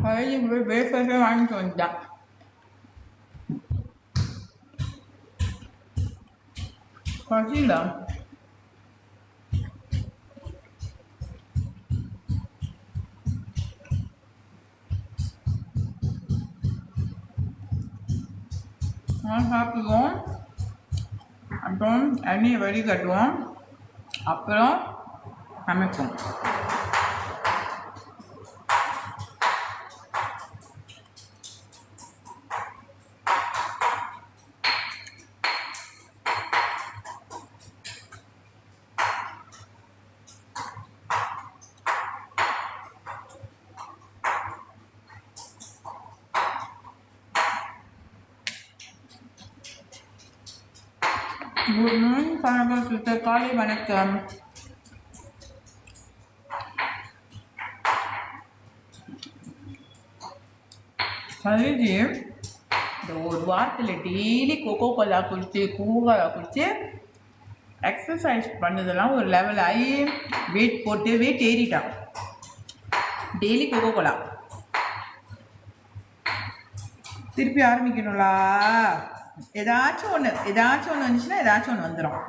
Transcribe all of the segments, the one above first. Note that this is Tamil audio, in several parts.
காலேஜுக்கு போய் பிரேக்ஃபாஸ்ட்டே வாங்கிட்டு வந்துட்டேன். பசியில சாப்பிடுவோம். அப்புறம் எண்ணெயை வடி கட்டுவோம். அப்புறம் சமைப்போம். குட் மார்னிங் சிஸ்டர், காலை வணக்கம். கல்வி இந்த ஒரு வாரத்தில் டெய்லி கொக்கோ கோலா குடிச்சு எக்ஸசைஸ் பண்ணதெல்லாம் ஒரு லெவல் ஆகி வெயிட் ஏறிட்டான். டெய்லி கொக்கோ கோலா திருப்பி ஆரம்பிக்கணும்லா. ஏதாச்சும் ஒன்று வந்துச்சுன்னா ஏதாச்சும் ஒன்று வந்துடும்.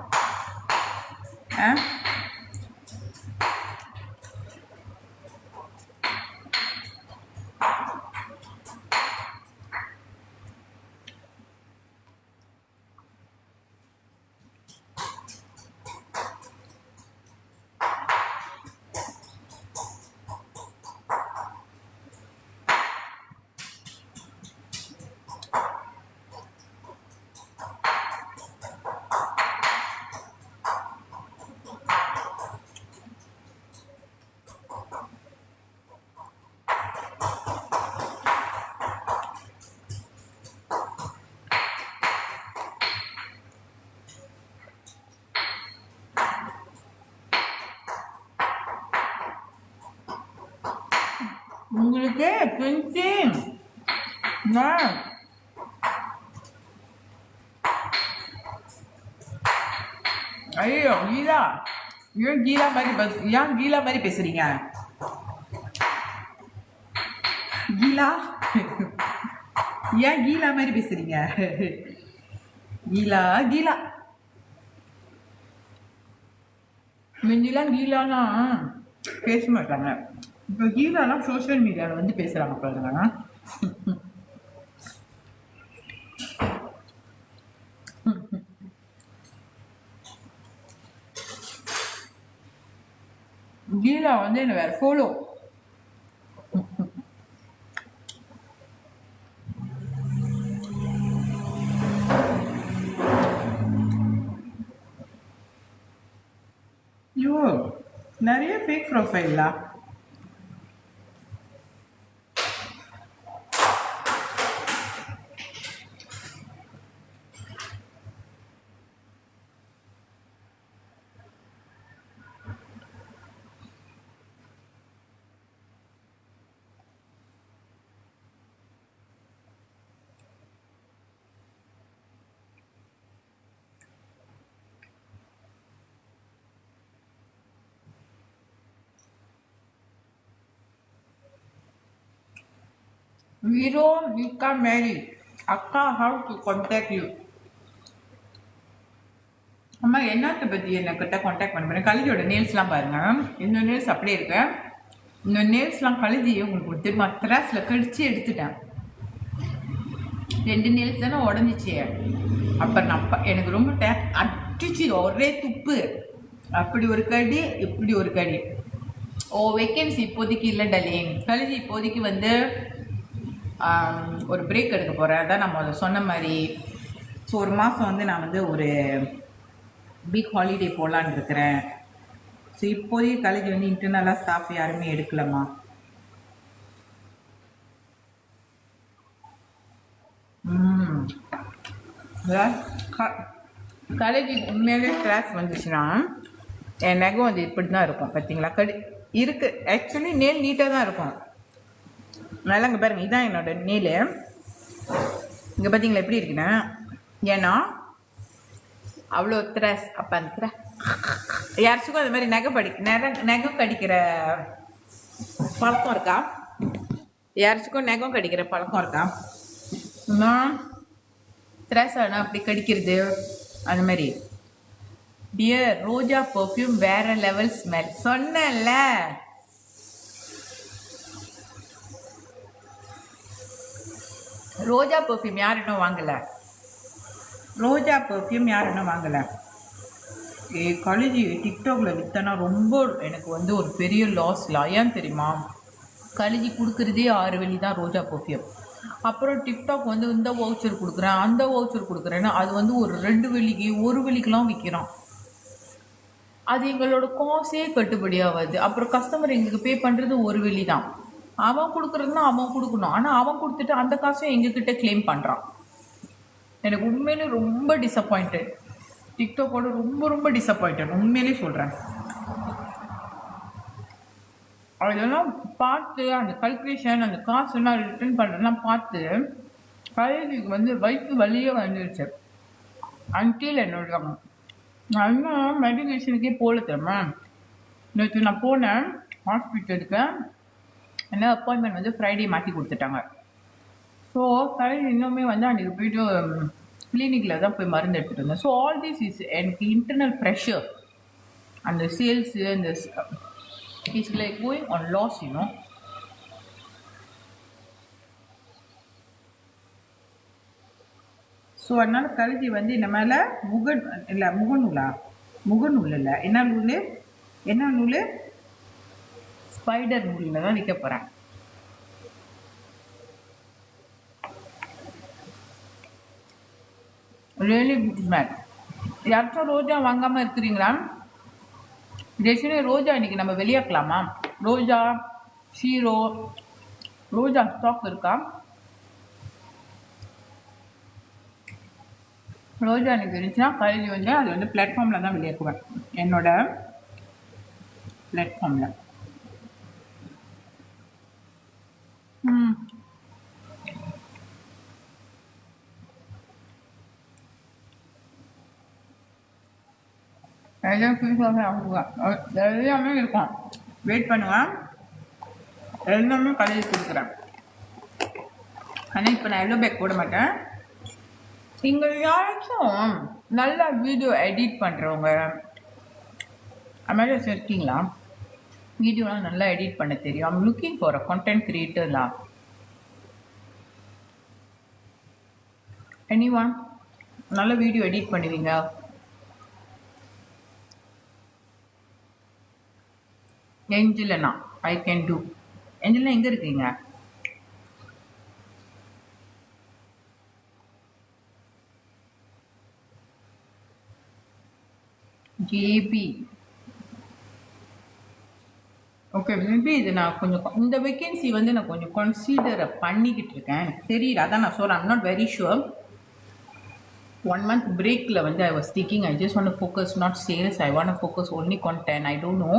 உங்களுக்கு பென்சின் ஐயோ கீதா, ஏன் கீதா மாதிரி பேசுறீங்க? ஏன் கீலா மாதிரி பேசுறீங்க? கீலா முந்திலாம் கீலானா பேச மாட்டாங்க. இப்போ கீலாலாம் சோஷியல் மீடியாவில் வந்து பேசுகிறாங்க பாருங்க. கீலா வந்து என்ன வேற ஃபாலோ. ஐயோ நிறைய fake ப்ரொஃபைலா. Viro, Mika, Mary. Akka, how to contact you? அம்மா என்னத்தை பற்றி என்னக்கிட்ட காண்டாக்ட் பண்ணுறேன். கழுதியோட நேல்ஸ்லாம் பாருங்கள். இந்த நேல்ஸ் அப்படியே இருக்கு. இந்த நேல்ஸ்லாம் கழுதி உங்களுக்கு திரும்ப த்ராஸில் கடிச்சு எடுத்துட்டேன். 2 நேல்ஸ் தானே உடஞ்சிச்சு. அப்புறம் நான் எனக்கு ரொம்ப அடிச்சு ஒரே துப்பு. அப்படி ஒரு கடி இப்படி ஒரு கடி. வேக்கன்சி இப்போதைக்கு இல்லை டார்லிங். கழுதி இப்போதைக்கு வந்து ஒரு பிரேக் எடுக்க போகிறேன். அதான் நம்ம அதை சொன்ன மாதிரி. ஸோ ஒரு மாதம் வந்து நான் வந்து ஒரு பிக் ஹாலிடே போகலான்னு இருக்கிறேன். ஸோ இப்போதைக்கு காலேஜ் வந்து இன்டர்னலாக ஸ்டாஃப் யாருமே எடுக்கலம்மா. காலேஜுக்கு உண்மையாலே கிளாஸ் வந்துச்சுன்னா என் நகம் வந்து இப்படி தான் இருக்கும். பார்த்தீங்களா இருக்குது. ஆக்சுவலி நேல் நீட்டாக தான் இருக்கும். நல்லா இங்கே பாருங்கள், இதுதான் என்னோட நேலு. இங்கே பார்த்தீங்களா எப்படி இருக்குன்னா, ஏன்னா அவ்வளோ த்ராஸ். அப்போ அந்த யாருச்சுக்கும் அது மாதிரி நகம் கடிக்கிற பழக்கம் இருக்கா? யாராச்சுக்கும் நகம் கடிக்கிற பழக்கம் இருக்கா? நான் ஸ்ட்ரெஸ் ஆனால் அப்படி கடிக்கிறது அந்த மாதிரி. டியர் ரோஜா பர்ஃப்யூம் வேற லெவல் ஸ்மெல். சொன்னேன்ல. ரோஜா பர்ஃப்யூம் யார் இன்னும் வாங்கலை? ரோஜா பர்ஃப்யூம் யார் இன்னும் வாங்கலை? காலேஜ் டிக்டாக்ல விற்றனா ரொம்ப எனக்கு வந்து ஒரு பெரிய லாஸ்ல. ஏன் தெரியுமா? கழுகி கொடுக்குறதே 6 வெள்ளி தான் ரோஜா பர்ஃப்யூம். அப்புறம் டிக்டாக் வந்து இந்த வவுச்சர் கொடுக்குறேன் அந்த வவுச்சர் கொடுக்குறேன்னு அது வந்து ஒரு 2 வெள்ளிக்கு 1 வெள்ளிக்கெலாம் விற்கிறான். அது எங்களோட காசே கட்டுப்படி ஆகாது. அப்புறம் கஸ்டமர் எங்களுக்கு பே பண்ணுறது 1 வெள்ளி தான். அவன் கொடுக்குறதுனா அவன் கொடுக்கணும். ஆனால் அவன் கொடுத்துட்டு அந்த காசை எங்ககிட்ட கிளைம் பண்ணுறான். எனக்கு உண்மையிலே ரொம்ப டிசப்பாயிண்டட். டிக்டாக்கோட ரொம்ப ரொம்ப டிசப்பாயிண்டட் உண்மையிலே சொல்கிறேன். அதெல்லாம் பார்த்து அந்த கல்குலேஷன் அந்த காசெல்லாம் ரிட்டர்ன் பண்ணுறதுலாம் பார்த்து கல்விக்கு வந்து வயிற்று வலியே வந்துடுச்சு. அன்டில் என்னோட நான் இன்னும் மெடிக்கேஷனுக்கே போகல தெரியுமா. நேற்று நான் போனேன் ஹாஸ்பிட்டலுக்கு. என்ன அப்பாயின்மெண்ட் வந்து ஃப்ரைடே மாற்றி கொடுத்துட்டாங்க. ஸோ கல்வி இன்னுமே வந்து அன்றைக்கி போய்ட்டு கிளினிக்கில் தான் போய் மருந்து எடுத்துகிட்டு இருந்தேன். ஸோ ஆல் திஸ் இஸ் எனக்கு இன்டர்னல் ப்ரெஷர். அந்த சேல்ஸு அந்த it's like going on loss you know. ஸோ அதனால் கல்வி வந்து இந்த மேலே முகநூல் இல்லை என்ன நூல் ஸ்பைடர் நூலில் தான் விற்க போகிறேன். Really good mate. யாராச்சும் ரோஜா வாங்காமல் இருக்கிறீங்களா? ஜெஷனே ரோஜா இன்னைக்கு நம்ம வெளியாக்கலாமா? ரோஜா ஷீரோ ரோஜா ஸ்டாக் இருக்கா? ரோஜா எனக்கு இருந்துச்சுன்னா கழுவி வந்து அது வந்து பிளாட்ஃபார்மில் தான் வெளியாக்குவேன். என்னோட பிளாட்ஃபார்மில். எல்லாமே இருக்கும். வெயிட் பண்ணுவேன். எல்லாமே கழுவி கொடுக்குறேன். ஆனால் இப்போ நான் எல்லோ பேக் போட மாட்டேன். இங்கே யாராச்சும் நல்லா வீடியோ எடிட் பண்ணுறவங்க அமேசான் இருக்கீங்களா? வீடியோலாம் நல்லா எடிட் பண்ண தெரியும். I'm looking for a content கிரியேட்டர்லாம். எனிவன் நல்ல வீடியோ எடிட் பண்ணுவீங்க? ஏஞ்சலனா ஐ கேன் டூ. ஏஞ்சலனா எங்கே இருக்கீங்க? JP okay. மேபி இது நான் கொஞ்சம் இந்த வேக்கன்சி வந்து நான் கொஞ்சம் கன்சிடர் பண்ணிக்கிட்டு இருக்கேன். எனக்கு தெரியல, அதான் நான் சொல்கிறேன். I'm not very sure. 1 month பிரேக்கில் வந்து I was thinking I just want to focus not sales. I want to focus only content. I don't no,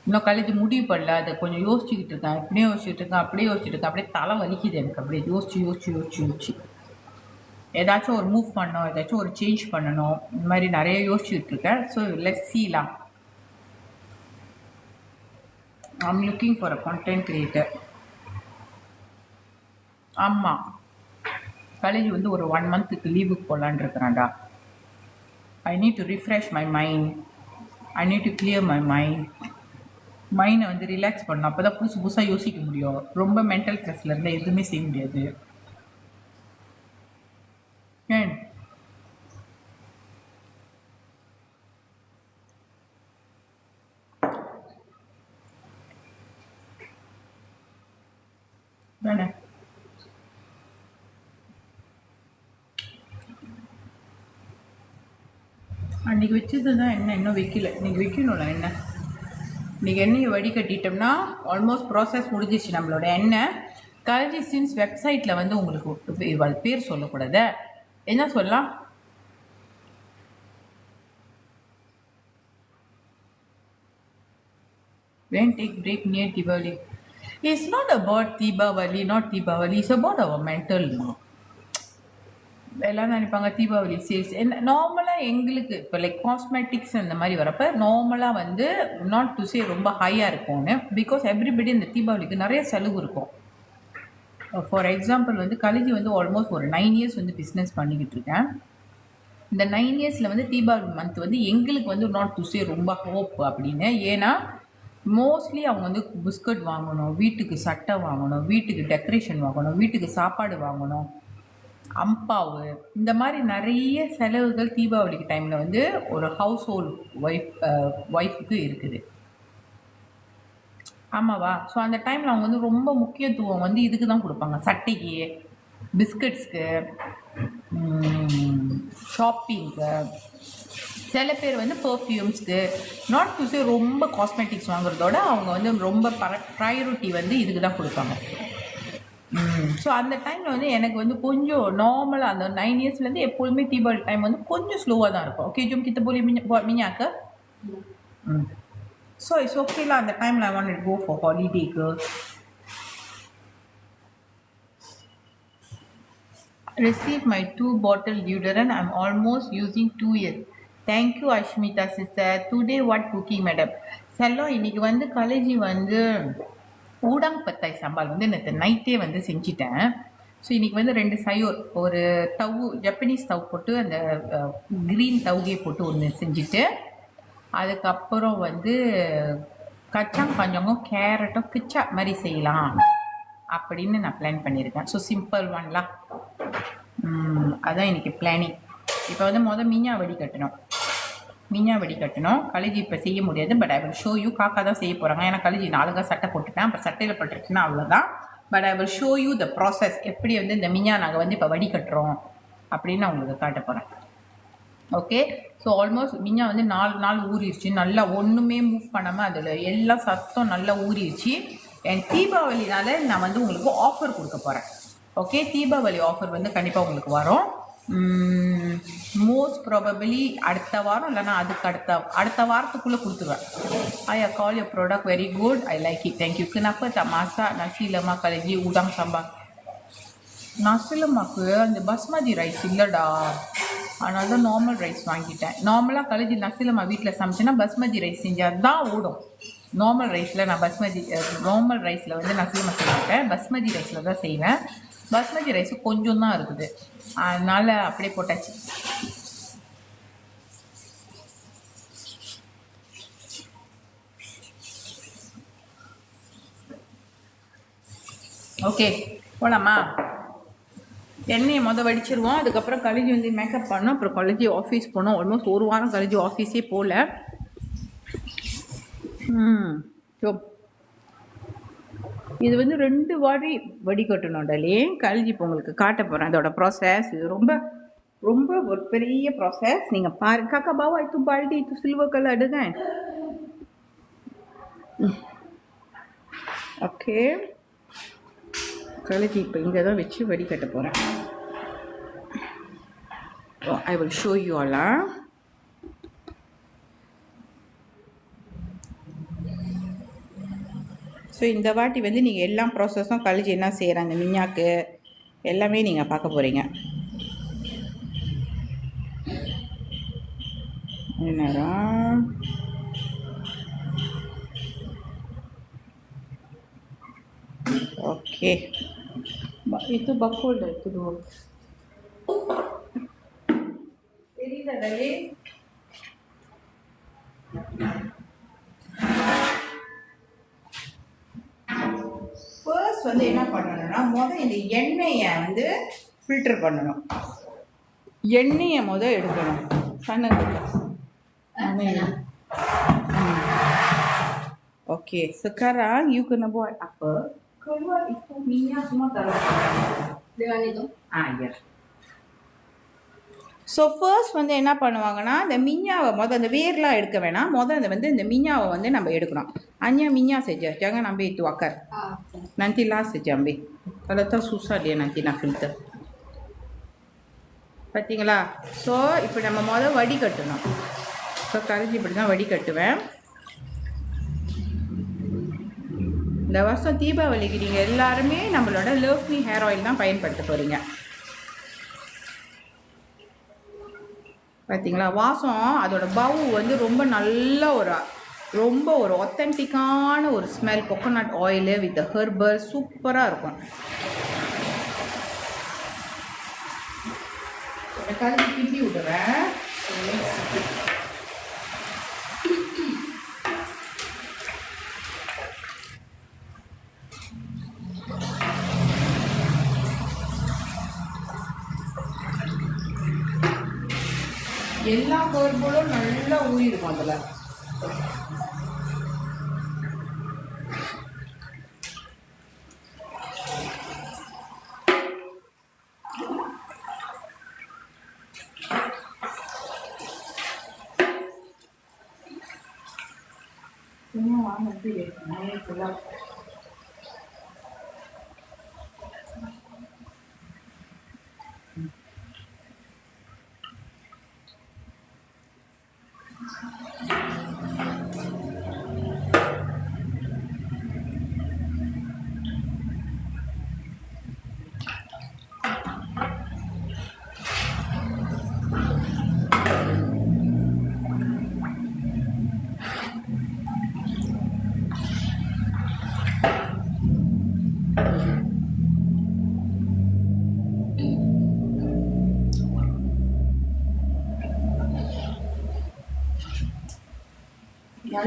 இன்னும் காலேஜ் முடிவு பண்ணல. அதை கொஞ்சம் யோசிச்சுக்கிட்டு இருக்கேன். இப்படியே யோசிச்சுட்டு இருக்கேன், அப்படியே யோசிச்சுட்டு இருக்கேன். அப்படியே தலை வலிக்குது எனக்கு. அப்படியே யோசிச்சு ஏதாச்சும் ஒரு மூவ் பண்ணணும், ஏதாச்சும் ஒரு சேஞ்ச் பண்ணணும். இந்த மாதிரி நிறைய யோசிச்சுட்டு இருக்கேன். ஸோ லெட்ஸ் சீலாம். I'm looking for a content creator. ஆமாம், காலேஜ் வந்து ஒரு 1 monthக்கு லீவுக்கு போகலான் இருக்கிறேன்டா. I need to refresh my mind. I need to clear my மைண்டை வந்து ரிலாக்ஸ் பண்ணணும். அப்போ தான் புதுசாக யோசிக்க முடியும். ரொம்ப மென்டல் ஸ்ட்ரெஸ்ல இருந்தால் எதுவுமே செய்ய முடியாது. ஏன் தானே? அன்றைக்கி வச்சது தான் எண்ணெய் இன்னும் வைக்கல. இன்றைக்கி வைக்கணும்ல எண்ணெய். இன்றைக்கி எண்ணெயை வடிகட்டிட்டோம்னா ஆல்மோஸ்ட் ப்ராசஸ் முடிஞ்சிச்சு நம்மளோட எண்ணெய். காலேஜ் சின்ஸ் வெப்சைட்டில் வந்து உங்களுக்கு அது பேர் சொல்லக்கூடாது, என்ன சொல்லலாம்? When take break near Diwali. It's not about Deepavali, not Deepavali. It's about our mental now. எல்லாம் நினைப்பாங்க தீபாவளி சேல்ஸ் என்ன. நார்மலாக எங்களுக்கு இப்போ லைக் காஸ்மெட்டிக்ஸ் அந்த மாதிரி வரப்போ நார்மலாக நாட் டு சே ரொம்ப ஹையாக இருக்கும்னு. பிகாஸ் எவ்ரிபடி இந்த தீபாவளிக்கு நிறைய செலவு இருக்கும். ஃபார் எக்ஸாம்பிள் வந்து கல்கி வந்து ஆல்மோஸ்ட் ஒரு 9 இயர்ஸ் வந்து பிஸ்னஸ் பண்ணிக்கிட்டு இருக்கேன். இந்த 9 இயர்ஸில் வந்து தீபாவளி மந்த் வந்து எங்களுக்கு வந்து நாட் டு சே ரொம்ப ஹோப் அப்படின்னு. ஏன்னா மோஸ்ட்லி அவங்க வந்து பிஸ்கட் வாங்கணும், வீட்டுக்கு சட்டை வாங்கணும், வீட்டுக்கு டெக்கரேஷன் வாங்கணும், வீட்டுக்கு சாப்பாடு வாங்கணும், அம்பாவு, இந்த மாதிரி நிறைய செலவுகள் தீபாவளிக்கு டைமில் வந்து ஒரு ஹவுஸ் ஹோல்ட் ஒய்ஃபுக்கு இருக்குது. ஆமாவா? ஸோ அந்த டைமில் அவங்க வந்து ரொம்ப முக்கியத்துவம் வந்து இதுக்கு தான் கொடுப்பாங்க, சட்டைக்கு, பிஸ்கட்ஸ்க்கு, ஷாப்பிங்க்கு, சில பேர் வந்து பர்ஃப்யூம்ஸ்க்கு, நாட் டு சே ரொம்ப காஸ்மெட்டிக்ஸ் வாங்குறதோட அவங்க வந்து ரொம்ப ப்ரையாரிட்டி வந்து இதுக்கு தான் கொடுப்பாங்க. ஸோ அந்த டைமில் வந்து எனக்கு வந்து கொஞ்சம் நார்மலாக அந்த 9 இயர்ஸ்லேருந்து எப்பொழுதுமே தீபாவளி டைம் வந்து கொஞ்சம் ஸ்லோவாக தான் இருக்கும். ஓகே ஜும் கிட்ட போலி மிஞ்சாக்க ஸோ இட்ஸ் ஓகேலாம். அந்த டைமில் ஐ வாண்ட் கோ ஃபார் ஹாலிடேக்கு. Receive my 2 bottle deodorant. I'm almost using 2 years. Thank you Ashmita sister. Today what cooking madam? செல்லம் இன்னைக்கு வந்து கலேஜி வந்து ஊடாங் பத்தாய் சாம்பார் வந்து நேற்று நைட்டே வந்து செஞ்சிட்டேன். ஸோ இன்றைக்கி வந்து 2 சயோர், ஒரு தவு ஜப்பனீஸ் தவு போட்டு அந்த க்ரீன் தவுகே போட்டு ஒன்று செஞ்சுட்டு, அதுக்கப்புறம் வந்து கச்சாங் பஞ்சமும் கேரட்டும் கிச்சா மாதிரி செய்யலாம் அப்படின்னு நான் பிளான் பண்ணியிருக்கேன். ஸோ சிம்பிள் ஒன்லாம் அதான் இன்றைக்கி பிளானிங். இப்போ வந்து மீனா வடிகட்டணும். கலேஜி இப்போ செய்ய முடியாது, but I will show you. காக்கா தான் செய்ய போகிறாங்க. ஏன்னா கலேஜி 4 சட்டை போட்டுட்டேன், அப்புறம் சட்டையில் பட்டுருச்சுன்னா அவ்வளோதான். But I will show you the process, எப்படி வந்து இந்த மீனா நாங்கள் வந்து இப்போ வடிகட்டுறோம் அப்படின்னு நான் உங்களுக்கு காட்ட போகிறேன். ஓகே, ஸோ ஆல்மோஸ்ட் மீனா வந்து 4 நாள் ஊறிடுச்சு. நல்லா ஒன்றுமே மூவ் பண்ணாமல் அதில் எல்லா சத்தம் நல்லா ஊறிடுச்சு. என் தீபாவளினால நான் வந்து உங்களுக்கு ஆஃபர் கொடுக்க போகிறேன். ஓகே, தீபாவளி ஆஃபர் வந்து கண்டிப்பாக உங்களுக்கு வரும். மோஸ்ட் ப்ராபபிளி அடுத்த வாரம் இல்லைனா அதுக்கு அடுத்த வாரத்துக்குள்ளே கொடுத்துருவேன். I call your product very good, I like it, thank you. kenapa tak masak nasi lemak kaleji udang sambal? nasi lemakku அந்த பாஸ்மதி ரைஸ் இல்லைடா, அதனால தான் நார்மல் ரைஸ் வாங்கிட்டேன். நார்மலாக கலேஜி நசி லெமாக் வீட்டில் சமைச்சேன்னா பாஸ்மதி ரைஸ் செஞ்சால் தான் ஓடும். நார்மல் ரைஸில் நான் நார்மல் ரைஸில் வந்து நசி லெமாக் செய்ய மாட்டேன், பாஸ்மதி ரைஸில் தான் செய்வேன். பாஸ்மதி ரைஸ் கொஞ்சம் தான் இருக்குது, அதனால் அப்படியே போட்டாச்சு. ஓகே போகலாமா? எண்ணெயை வடிச்சிருவோம். அதுக்கப்புறம் கலேஜி வந்து மேக்கப் பண்ணோம். அப்புறம் கலேஜி ஆஃபீஸ் போனோம். ஆல்மோஸ்ட் 1 வாரம் கலேஜி ஆஃபீஸே போகல. ஸோ இது வந்து 2 வாட்டி வடிகட்டணும் டலே. கல்ஜி இப்போ உங்களுக்கு காட்ட போகிறேன் அதோட ப்ராசஸ். இது ரொம்ப ரொம்ப ஒரு பெரிய ப்ராசஸ். நீங்கள் பாருங்க. காக்கா பாவா itu baldi itu silver color ada kan? Okay, Khilji இப்போ இங்கே தான் வச்சு வடிகட்ட போகிறேன். I will show you all. So இந்த வாட்டி வந்து நீங்கள் எல்லா ப்ராசஸும் கழிச்சு என்ன செய்கிறேன் அந்த மிஞ்சாக்கு எல்லாமே நீங்கள் பார்க்க போகிறீங்க. நேரம் okay, itu bakul dah itu dua. தெரியுதா டலே? ஃபர்ஸ்ட் வந்து என்ன பண்ணணும்னா இந்த எண்ணெயை வந்து ஃபில்டர் பண்ணணும். எண்ணெயை எடுக்கணும். Oke, sekarang you kena buat apa? Keluar itu minyak semua taruh dengan itu. Ya. So first வந்து என்ன பண்ணுவாங்கன்னா இந்த மிஞ்சாவை அந்த வேர்லாம் எடுக்க வேணாம். இந்த மிஞ்சாவை வந்து நம்ம எடுக்கணும். Hanya minyak saja, jangan ambil itu akar. Nanti last saja ambil. Kalau tak susah dia nanti nak filter. பார்த்தீங்களா? ஸோ இப்போ நம்ம வடிகட்டணும். ஸோ கரைச்சி இப்படி தான் வடிகட்டுவேன். இந்த வருஷம் தீபாவளிக்கு நீங்கள் எல்லாருமே நம்மளோட லவ்லி ஹேர் ஆயில் தான் பயன்படுத்த போகிறீங்க. பார்த்தீங்களா? வாசம் அதோட பவு வந்து ரொம்ப ஒரு ஒத்தன்டிக்கான ஒரு smell. Coconut oil with herbal சூப்பராக இருக்கும். இந்த கழுவி கிண்டி விடுறேன். எல்லா பொருட்களும் நல்லா ஊறிடும் அதில். இன்னும் வாங்கி ஃபுல்லாக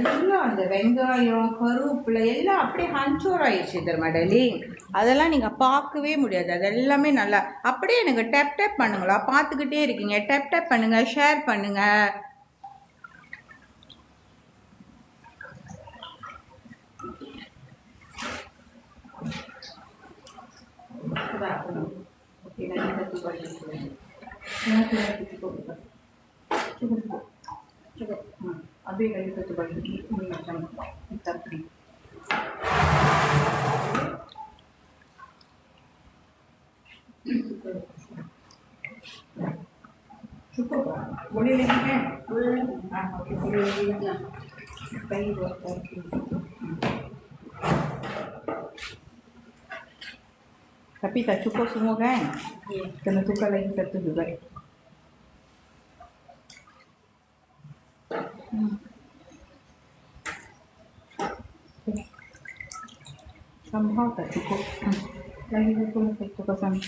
நல்லா அந்த வெங்காயம் கருவேப்பிலை எல்லாம் அப்படியே ஹஞ்சோர் ஆயிடுச்சு தெரியுமா டெய்லி. அதெல்லாம் நீங்கள் பார்க்கவே முடியாது. அது எல்லாமே நல்லா அப்படியே எனக்கு டேப் டேப் பண்ணுங்களா, பார்த்துக்கிட்டே இருக்கீங்க. டேப் டேப் பண்ணுங்க, ஷேர் பண்ணுங்க. अभी कहीं तो बढ़ी तकरी चुको बोले लेंगे हैं हाँ ओके बोले लेंगे कहीं बहुत tapi tak cukup semua kan? Kena tukar lagi satu juga. Somehow tak cukup. Lagi satu lagi tukar sama.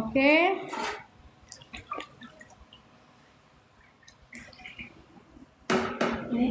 Okay. Ni.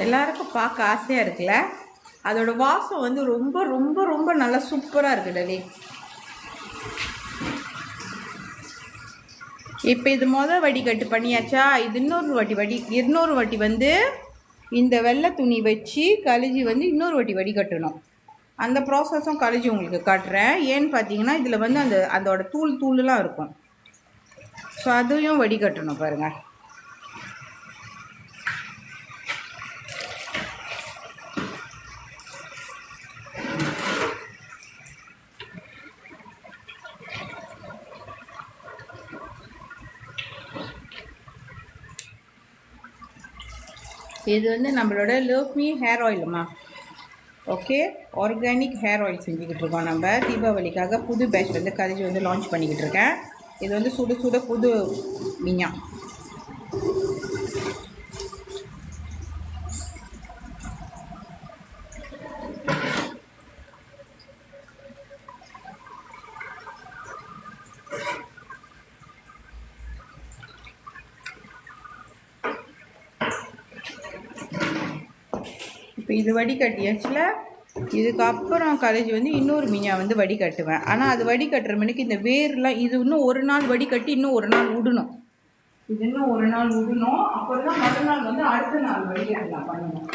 எல்லாருக்கும் பார்க்க ஆசையாக இருக்குல்ல. அதோட வாசம் வந்து ரொம்ப ரொம்ப ரொம்ப நல்லா சூப்பராக இருக்குது டெல்லி. இப்போ இது வடிகட்டு பண்ணியாச்சா. இது இன்னொரு வாட்டி வந்து இந்த வெள்ளை துணி வச்சு கழிஞ்சி வந்து இன்னொரு வாட்டி வடிகட்டணும். அந்த ப்ராசஸும் கழிஞ்சி உங்களுக்கு காட்டுறேன். ஏன்னு பார்த்தீங்கன்னா இதில் வந்து அதோட தூள்லாம் இருக்கும். ஸோ அதையும் வடிகட்டணும் பாருங்கள். இது வந்து நம்மளோட லவ் மீ ஹேர் ஆயிலுமா. ஓகே, ஆர்கானிக் ஹேர் ஆயில் செஞ்சுக்கிட்டு இருக்கோம் நம்ம. தீபாவளிக்காக புது பேட்ச் வந்து கழிஞ்சி வந்து லான்ச் பண்ணிக்கிட்டு இருக்கேன். இது வந்து சுட சுட புது மிஞா. இப்போ இது வடிகட்டியாச்சுல. இதுக்கப்புறம் கழிஞ்சி வந்து இன்னொரு மிஞா வந்து வடிகட்டுவேன். ஆனால் அது வடிகட்டுற மணிக்கு இந்த வேர்லாம் இது இன்னும் ஒரு நாள் வடிகட்டி இன்னும் ஒரு நாள் விடணும். இது இன்னும் ஒரு நாள் விடணும். அப்புறம் தான் மறுநாள் வந்து அடுத்த நாள் வடிகட்டலாம் பண்ணணும்.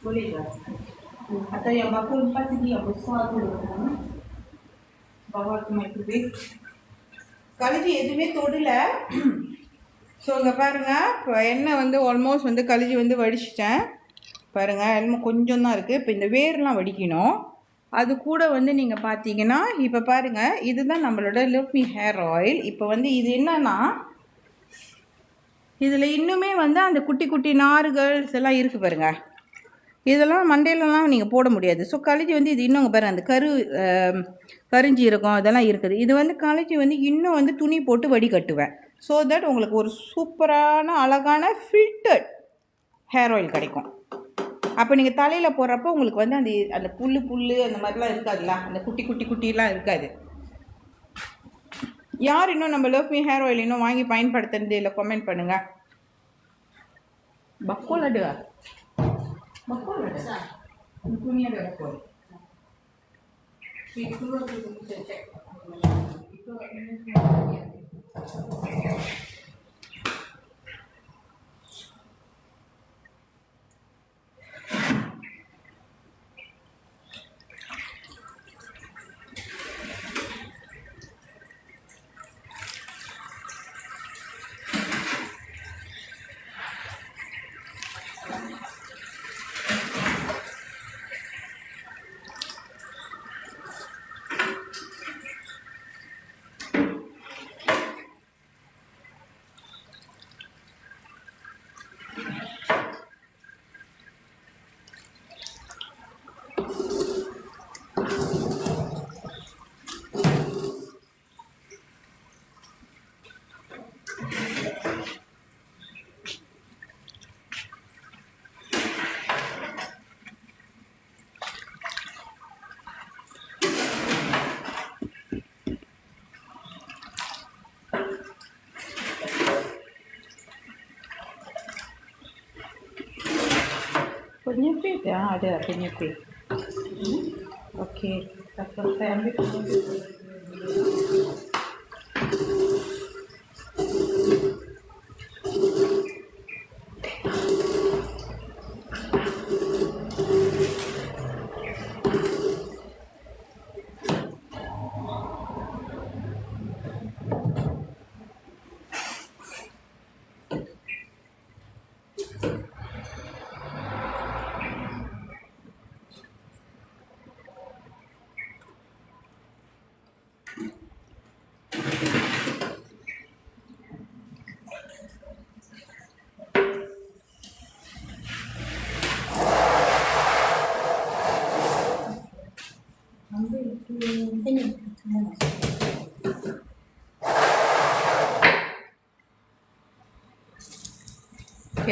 Boleh tak? Atau yang bakul 4 tadi yang besar tu bawa ke microwave. கழுஜி எதுவுமே தொடல. ஸோ இங்கே பாருங்கள், இப்போ எண்ணெய் வந்து ஆல்மோஸ்ட் வந்து கழுஜி வந்து வடிச்சிட்டேன் பாருங்கள். எல்லாம் கொஞ்சம் தான் இருக்குது. இப்போ இந்த வேர்லாம் வடிக்கணும். அது கூட வந்து நீங்கள் பார்த்தீங்கன்னா இப்போ பாருங்கள், இதுதான் நம்மளோட லவ்மி ஹேர் ஆயில். இப்போ வந்து இது என்னன்னா, இதில் இன்னுமே வந்து அந்த குட்டி குட்டி நார்கள் எல்லாம் இருக்குது பாருங்கள். இதெல்லாம் மண்டையிலலாம் நீங்கள் போட முடியாது. ஸோ கழுஜி வந்து இது இன்னும் பாருங்கள், அந்த கருஞ்சீரகம் அதெல்லாம் இருக்குது. இது வந்து கழுஜி வந்து இன்னும் வந்து துணி போட்டு வடிகட்டுவேன். ஸோ தட் உங்களுக்கு ஒரு சூப்பரான அழகான ஃபில்டர்ட் ஹேர் ஆயில் கிடைக்கும். அப்போ நீங்கள் தலையில் போடுறப்போ உங்களுக்கு வந்து அந்த புல் அந்த மாதிரிலாம் இருக்காதுல்ல, அந்த குட்டிலாம் இருக்காது. யார் இன்னும் நம்ம லவ்மி ஹேர் ஆயில் இன்னும் வாங்கி பயன்படுத்துறது இல்லை கமெண்ட் பண்ணுங்கள். பக்கோல் அடு punya ada bakul. Itu aku bisa cek. Itu ini semua. Penyepit ya, ada penyepit. Okey, takut saya ambil penyepit.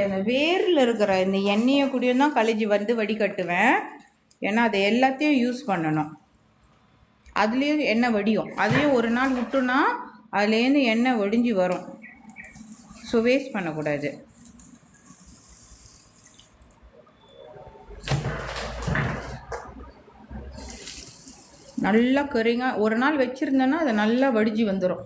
அந்த வேரில் இருக்கிற இந்த எண்ணெயை கூடயும் தான் கழுஜி வந்து வடிகட்டுவேன். ஏன்னா அதை எல்லாத்தையும் யூஸ் பண்ணணும். அதுலேயும் எண்ணெய் வடியும். அதையும் ஒரு நாள் விட்டோன்னா அதுலேருந்து எண்ணெய் வடிஞ்சு வரும். ஸோ வேஸ்ட் பண்ணக்கூடாது. நல்லா கறிங்க ஒரு நாள் வச்சுருந்தேன்னா அதை நல்லா வடிஞ்சு வந்துடும்.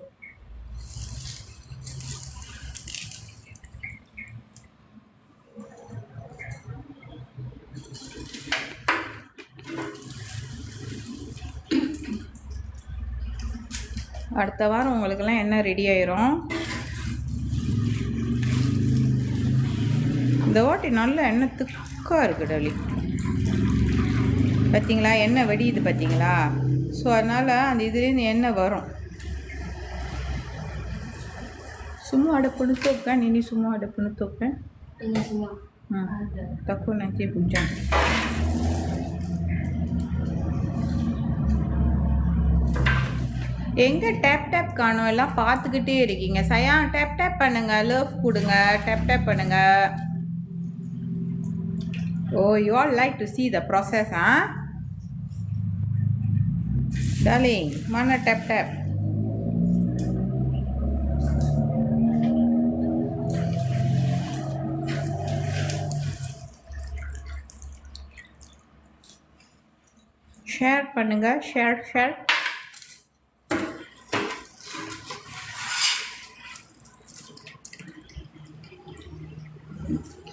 அடுத்த வாரம் உங்களுக்கெல்லாம் என்ன ரெடி ஆயிரும். இந்த வாட்டி நல்ல எண்ணெய் திக்காக இருக்குது டலி. பார்த்தீங்களா எண்ணெய் வடியுது பார்த்தீங்களா? ஸோ அதனால் அந்த இதுலேருந்து எண்ணெய் வரும். சும்மா அடப்புன்னு தோப்பேன். நீ சும்மா அடப்புன்னு தோப்பேன். தக்குவ நினச்சி புஜான். எங்கே டேப் காணும் எல்லாம் பார்த்துக்கிட்டே இருக்கீங்க. சயா டேப் பண்ணுங்க, லவ் கொடுங்க, டேப் பண்ணுங்க. Oh, you all like to see the process, huh? Darling, mana tap tap. Share பண்ணுங்க, share.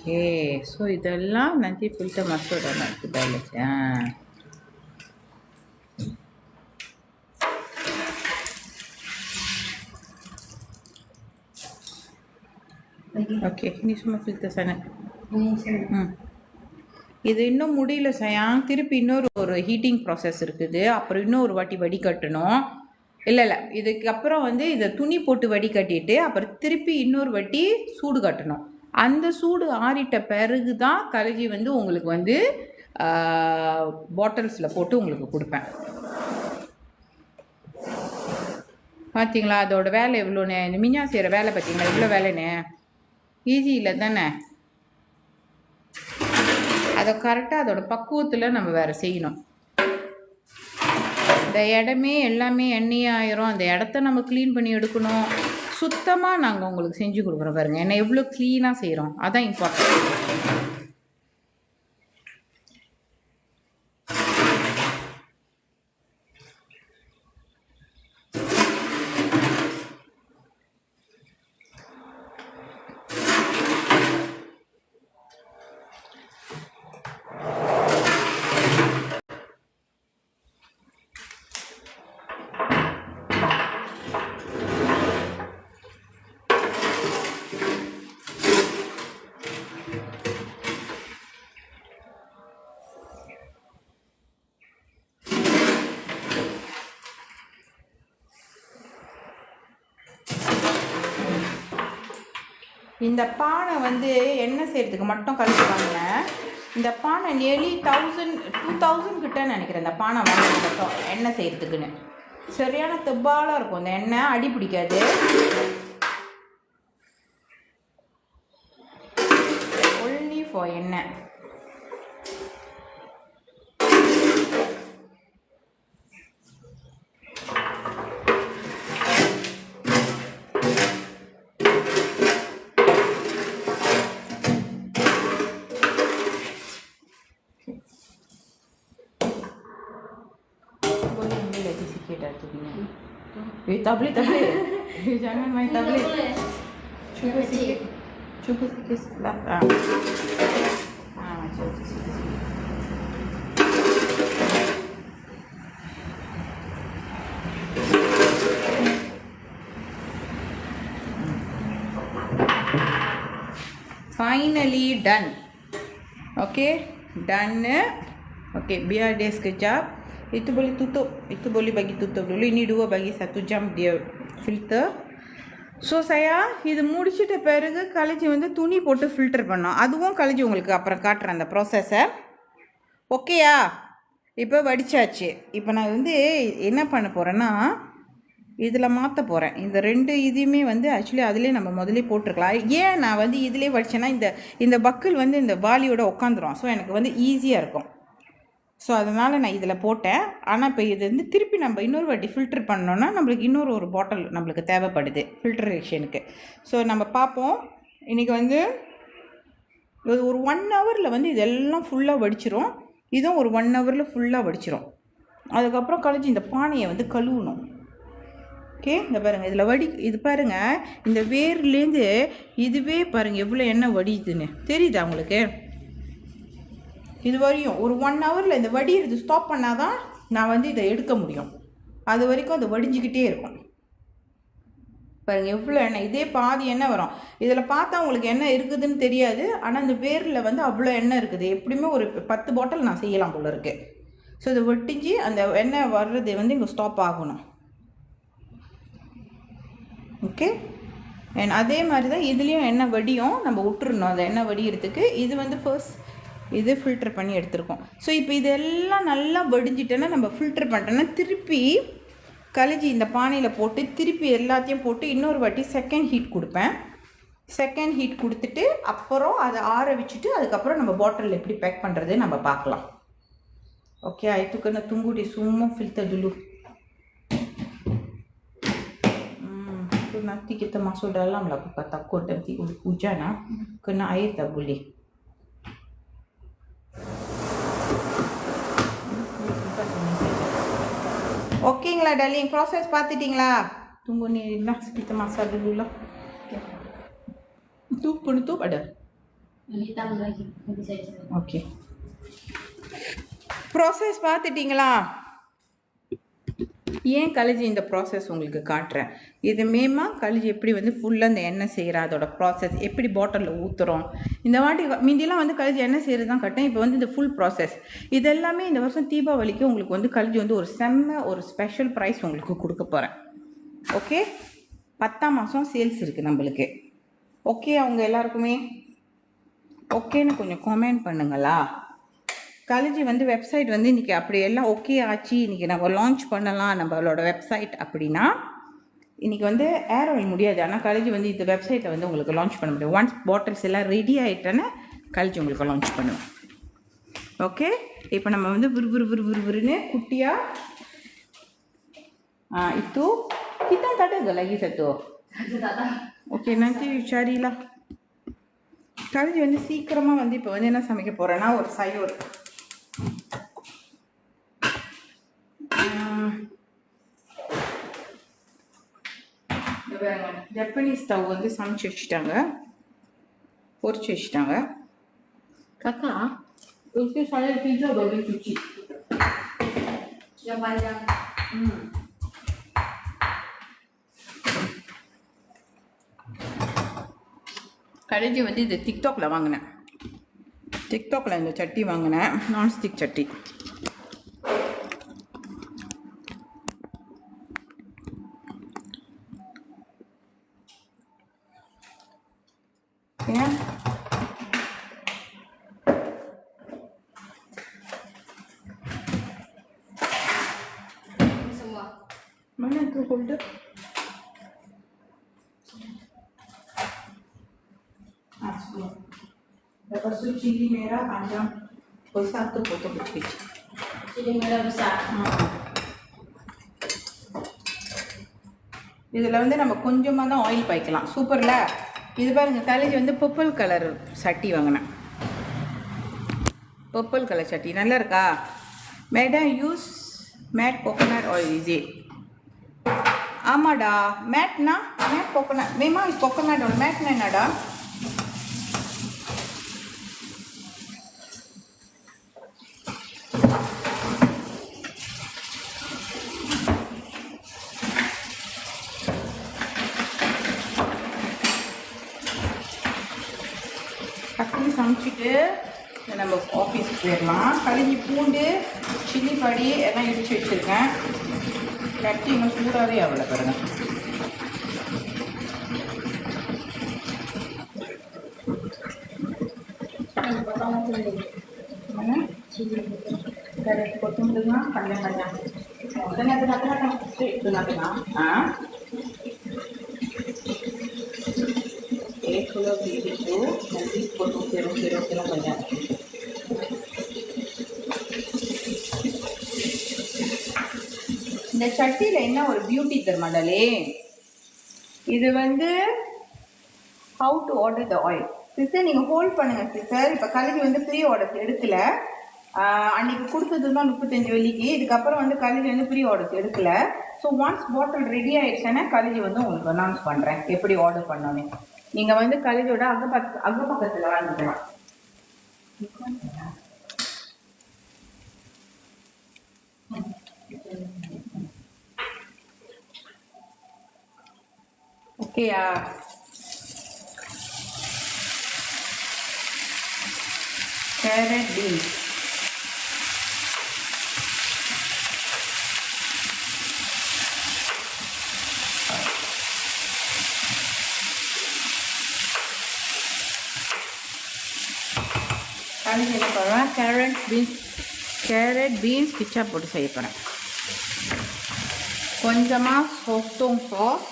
Okay, so இதெல்லாம் nanti filter masuk dalam ke balance. Okay, ini semua filter sana. இது இன்னும் முடியல சயாங். திருப்பி இன்னொரு ஹீட்டிங் ப்ராசஸ் இருக்குது. அப்புறம் இன்னொரு வாட்டி வடிகட்டணும். இல்லை இதுக்கப்புறம் வந்து இதை துணி போட்டு வடிகட்டிட்டு அப்புறம் திருப்பி இன்னொரு வாட்டி சூடு கட்டணும். அந்த சூடு ஆறிட்ட பிறகு தான் கலஜி வந்து உங்களுக்கு வந்து பாட்டில்ஸில் போட்டு உங்களுக்கு கொடுப்பேன். பார்த்தீங்களா அதோட வேலை எவ்வளோன்னு? இந்த மிஞ்சா செய்கிற வேலை பார்த்தீங்களா எவ்வளோ வேலைன்னு? ஈஸி இல்லை தானே? அதை கரெக்டாக அதோட பக்குவத்தில் நம்ம வேறு செய்யணும். இந்த இடமே எல்லாமே எண்ணெயாயிரும். அந்த இடத்த நம்ம க்ளீன் பண்ணி எடுக்கணும். சுத்தமாக நாங்கள் உங்களுக்கு செஞ்சு கொடுக்குறோம் பாருங்கள். என்ன எவ்வளோ க்ளீனாக செய்கிறோம், அதான் இம்பார்ட்டன்ட். இந்த பானை வந்து எண்ணெய் செய்கிறதுக்கு மட்டும் கழிச்சு வாங்கினேன். இந்த பானை நியர்லி 2000 கிட்ட நினைக்கிறேன். இந்த பானை வாங்கினது மட்டும் எண்ணெய் செய்கிறதுக்குன்னு. சரியான தெப்பாலாக இருக்கும். இந்த எண்ணெய் அடி பிடிக்காது. ஒன்லி ஃபார் எண்ணெய். Tablet. Jangan main tablet. Cuba sikit sebelah. Macam tu sikit. Finally done. Okay, done. Okay, biar dia sekejap. Itu boleh tutup. Itu boleh bagi tutup dulu. Ini 2 bagi 1 jam dia filter. So சயா இது முடிச்சுட்ட பிறகு கழிச்சி வந்து துணி போட்டு ஃபில்டர் பண்ணோம். அதுவும் கழிச்சி உங்களுக்கு அப்புறம் காட்டுறேன் அந்த ப்ராசஸை. ஓகேயா? இப்போ வடித்தாச்சு. இப்போ நான் வந்து என்ன பண்ண போகிறேன்னா இதில் மாற்ற போகிறேன். இந்த 2 இதையுமே வந்து ஆக்சுவலி அதிலே நம்ம முதலே போட்டிருக்கலாம். ஏன் நான் வந்து இதிலே வடித்தேன்னா இந்த பக்கிள் வந்து இந்த வாலியோட உட்காந்துரும். ஸோ எனக்கு வந்து ஈஸியாக இருக்கும். ஸோ அதனால் நான் இதில் போட்டேன். ஆனால் இப்போ இது வந்து திருப்பி நம்ம இன்னொரு வாட்டி ஃபில்டர் பண்ணோன்னா நம்மளுக்கு ஒரு பாட்டில் நம்மளுக்கு தேவைப்படுது ஃபில்ட்ரேஷனுக்கு. ஸோ நம்ம பார்ப்போம். இன்றைக்கி வந்து ஒரு 1 ஹவரில் வந்து இதெல்லாம் ஃபுல்லாக வடிச்சிரும். இதுவும் ஒரு 1 ஹவரில் ஃபுல்லாக வடிச்சிரும். அதுக்கப்புறம் கழிச்சு இந்த பானையை வந்து கழுவணும். ஓகே, இந்த பாருங்கள் இதில் இது பாருங்கள், இந்த வேர்லேருந்து இதுவே பாருங்கள் எவ்வளோ எண்ணெய் வடியுதுன்னு தெரியுதா உங்களுக்கு? இது வரையும் ஒரு 1 ஹவரில் இந்த வடிகிறது ஸ்டாப் பண்ணால் தான் நான் வந்து இதை எடுக்க முடியும். அது வரைக்கும் அது வடிஞ்சிக்கிட்டே இருக்கும். பாருங்கள் எவ்வளோ எண்ணெய், இதே பாதி எண்ணெய் வரும். இதில் பார்த்தா உங்களுக்கு எண்ணெய் இருக்குதுன்னு தெரியாது. ஆனால் இந்த வேரில் வந்து அவ்வளோ எண்ணெய் இருக்குது. எப்படியுமே ஒரு 10 பாட்டில் நான் செய்யலாம் போல இருக்குது. ஸோ இதை வெட்டிஞ்சு அந்த எண்ணெய் வர்றது வந்து இங்கே ஸ்டாப் ஆகணும். ஓகே, அண்ட் அதே மாதிரி தான் இதுலேயும் எண்ணெய் வடியும். நம்ம விட்டுருணும் அந்த எண்ணெய் வடிகிறதுக்கு. இது வந்து ஃபர்ஸ்ட் இது ஃபில்டர் பண்ணி எடுத்துருக்கோம். ஸோ இப்போ இதெல்லாம் நல்லா வடிஞ்சிட்டேன்னா நம்ம ஃபில்டர் பண்ணிட்டோன்னா திருப்பி கழிச்சி இந்த பானையில் போட்டு திருப்பி எல்லாத்தையும் போட்டு இன்னொரு வாட்டி செகண்ட் ஹீட் கொடுப்பேன். செகண்ட் ஹீட் கொடுத்துட்டு அப்புறம் அதை ஆற வச்சுட்டு அதுக்கப்புறம் நம்ம பாட்டிலில் எப்படி பேக் பண்ணுறது நம்ம பார்க்கலாம். Okay, itu kena tunggu di semua filter dulu. Itu nanti kita masuk dalam lah, bukan takut nanti hujan kena air tak boleh. ஓகேங்களா டார்லிங், ப்ராசஸ் பார்த்துட்டிங்களா? tunggu ni lah, kita masak dulu lah. Itu penutup ada? Ditambah lagi, nanti saya coba. Okay, process பார்த்துட்டிங்களா? ஏன் கழிஞ்சி இந்த ப்ராசஸ் உங்களுக்கு காட்டுறேன். இது மேமா கழிஞ்சி எப்படி வந்து ஃபுல்லாக இந்த எண்ணெய் செய்கிற அதோட ப்ராசஸ் எப்படி பாட்டிலில் ஊற்றுறோம். இந்த வாட்டி மீதியெல்லாம் வந்து கழிஞ்சி எண்ணெய் செய்கிறது தான் கட்டேன். இப்போ வந்து இந்த ஃபுல் ப்ராசஸ் இதெல்லாமே இந்த வருஷம் தீபாவளிக்கு உங்களுக்கு வந்து கழிஞ்சி வந்து ஒரு ஸ்பெஷல் ப்ரைஸ் உங்களுக்கு கொடுக்க போகிறேன். ஓகே, 10ஆம் மாதம் சேல்ஸ் இருக்குது நம்மளுக்கு. ஓகே, அவங்க எல்லாருக்குமே ஓகேன்னு கொஞ்சம் கமெண்ட் பண்ணுங்களா. கழிஞ்சி வந்து வெப்சைட் வந்து இன்றைக்கி அப்படி எல்லாம் ஓகே ஆச்சு, இன்றைக்கி நம்ம லான்ச் பண்ணலாம் நம்மளோட வெப்சைட் அப்படின்னா இன்றைக்கி வந்து ஏர் ஆயில் முடியாது. ஆனால் கழிஞ்சி வந்து இந்த வெப்சைட்டை வந்து உங்களுக்கு லான்ச் பண்ண முடியும். ஒன்ஸ் பாட்டில்ஸ் எல்லாம் ரெடி ஆகிட்டேன்னு கழிஞ்சி உங்களுக்கு லான்ச் பண்ணுவேன். ஓகே, இப்போ நம்ம வந்து விறுவிறுன்னு குட்டியாக itu kita tak ada lagi satu. Okay, nanti carilah. கழிஞ்சி வந்து சீக்கிரமாக வந்து இப்போ வந்து என்ன சமைக்க போகிறேன்னா ஒரு சையோர் ஜப்பனீஸ் ஸ்டவ் வந்து சமைச்சு வச்சுட்டாங்க, பொரிச்சு வச்சுட்டாங்க. kakak itu saya pizza baru cuci yang panjang. கழிஞ்சி வந்து இது டிக்டாக்ல வாங்கினேன். டிக்டாக்ல இந்த சட்டி வாங்கினேன், நான்ஸ்டிக் சட்டி. Semua. Mana tu holder? Lepas tu cili merah panjang besar tu potong kecil. Cili merah besar. இதில் வந்து நம்ம கொஞ்சமாக தான் ஆயில் பாய்க்கலாம். சூப்பரில் இது பாருங்கள், கழிஞ்சி வந்து பர்பிள் கலர் சட்டி வாங்கினேன். பர்பிள் கலர் சட்டி நல்லா இருக்கா? Madam use made coconut oil is it? ஆமாடா, மேட்னா மேட் கோகோனட் மேமா கோகோனட் ஆயில். மேட்னா என்னடா? டக்குன்னு சமைச்சிட்டு நம்ம ஆஃபீஸுக்கு போயிடலாம். கழிஞ்சி பூண்டு சில்லி படி எல்லாம் இடித்து வச்சுருக்கேன். கட்டி இன்னும் சூடாகவே ஆகலை பாருங்க. கொத்தமல்லினா கல்யாணம் kalau begitu nanti potong kira-kira banyak. இந்த சட்டியில் என்ன ஒரு பியூட்டி தெரியுமாடாலே, இது வந்து how to order the oil. Sister நீங்கள் ஹோல்ட் பண்ணுங்கள் சிஸ்டர். இப்போ கழுவி வந்து ப்ரீ ஆர்டர்ஸ் எடுக்கல, அன்றைக்கி கொடுத்தது தான் 35 வெள்ளிக்கு. இதுக்கப்புறம் வந்து கழுவி வந்து ப்ரீ ஆர்டர்ஸ் எடுக்கல. ஸோ ஒன்ஸ் பாட்டில் ரெடி ஆகிடுச்சுன்னா கழுவி வந்து உங்களுக்கு அனௌன்ஸ் பண்ணுறேன் எப்படி ஆர்டர் பண்ணோன்னே. நீங்கள் வந்து கழுவியோட அக்கப்பக்கத்தில் வாங்கிக்கலாம். ஓகேயா? கேரட் பீன்ஸ் கழுவி என்ன பண்ணுவேன், கேரட் பீன்ஸ் பிச்சா போட்டு செய்ய போகிறேன். கொஞ்சமாக சொத்தோங் சாஸ்,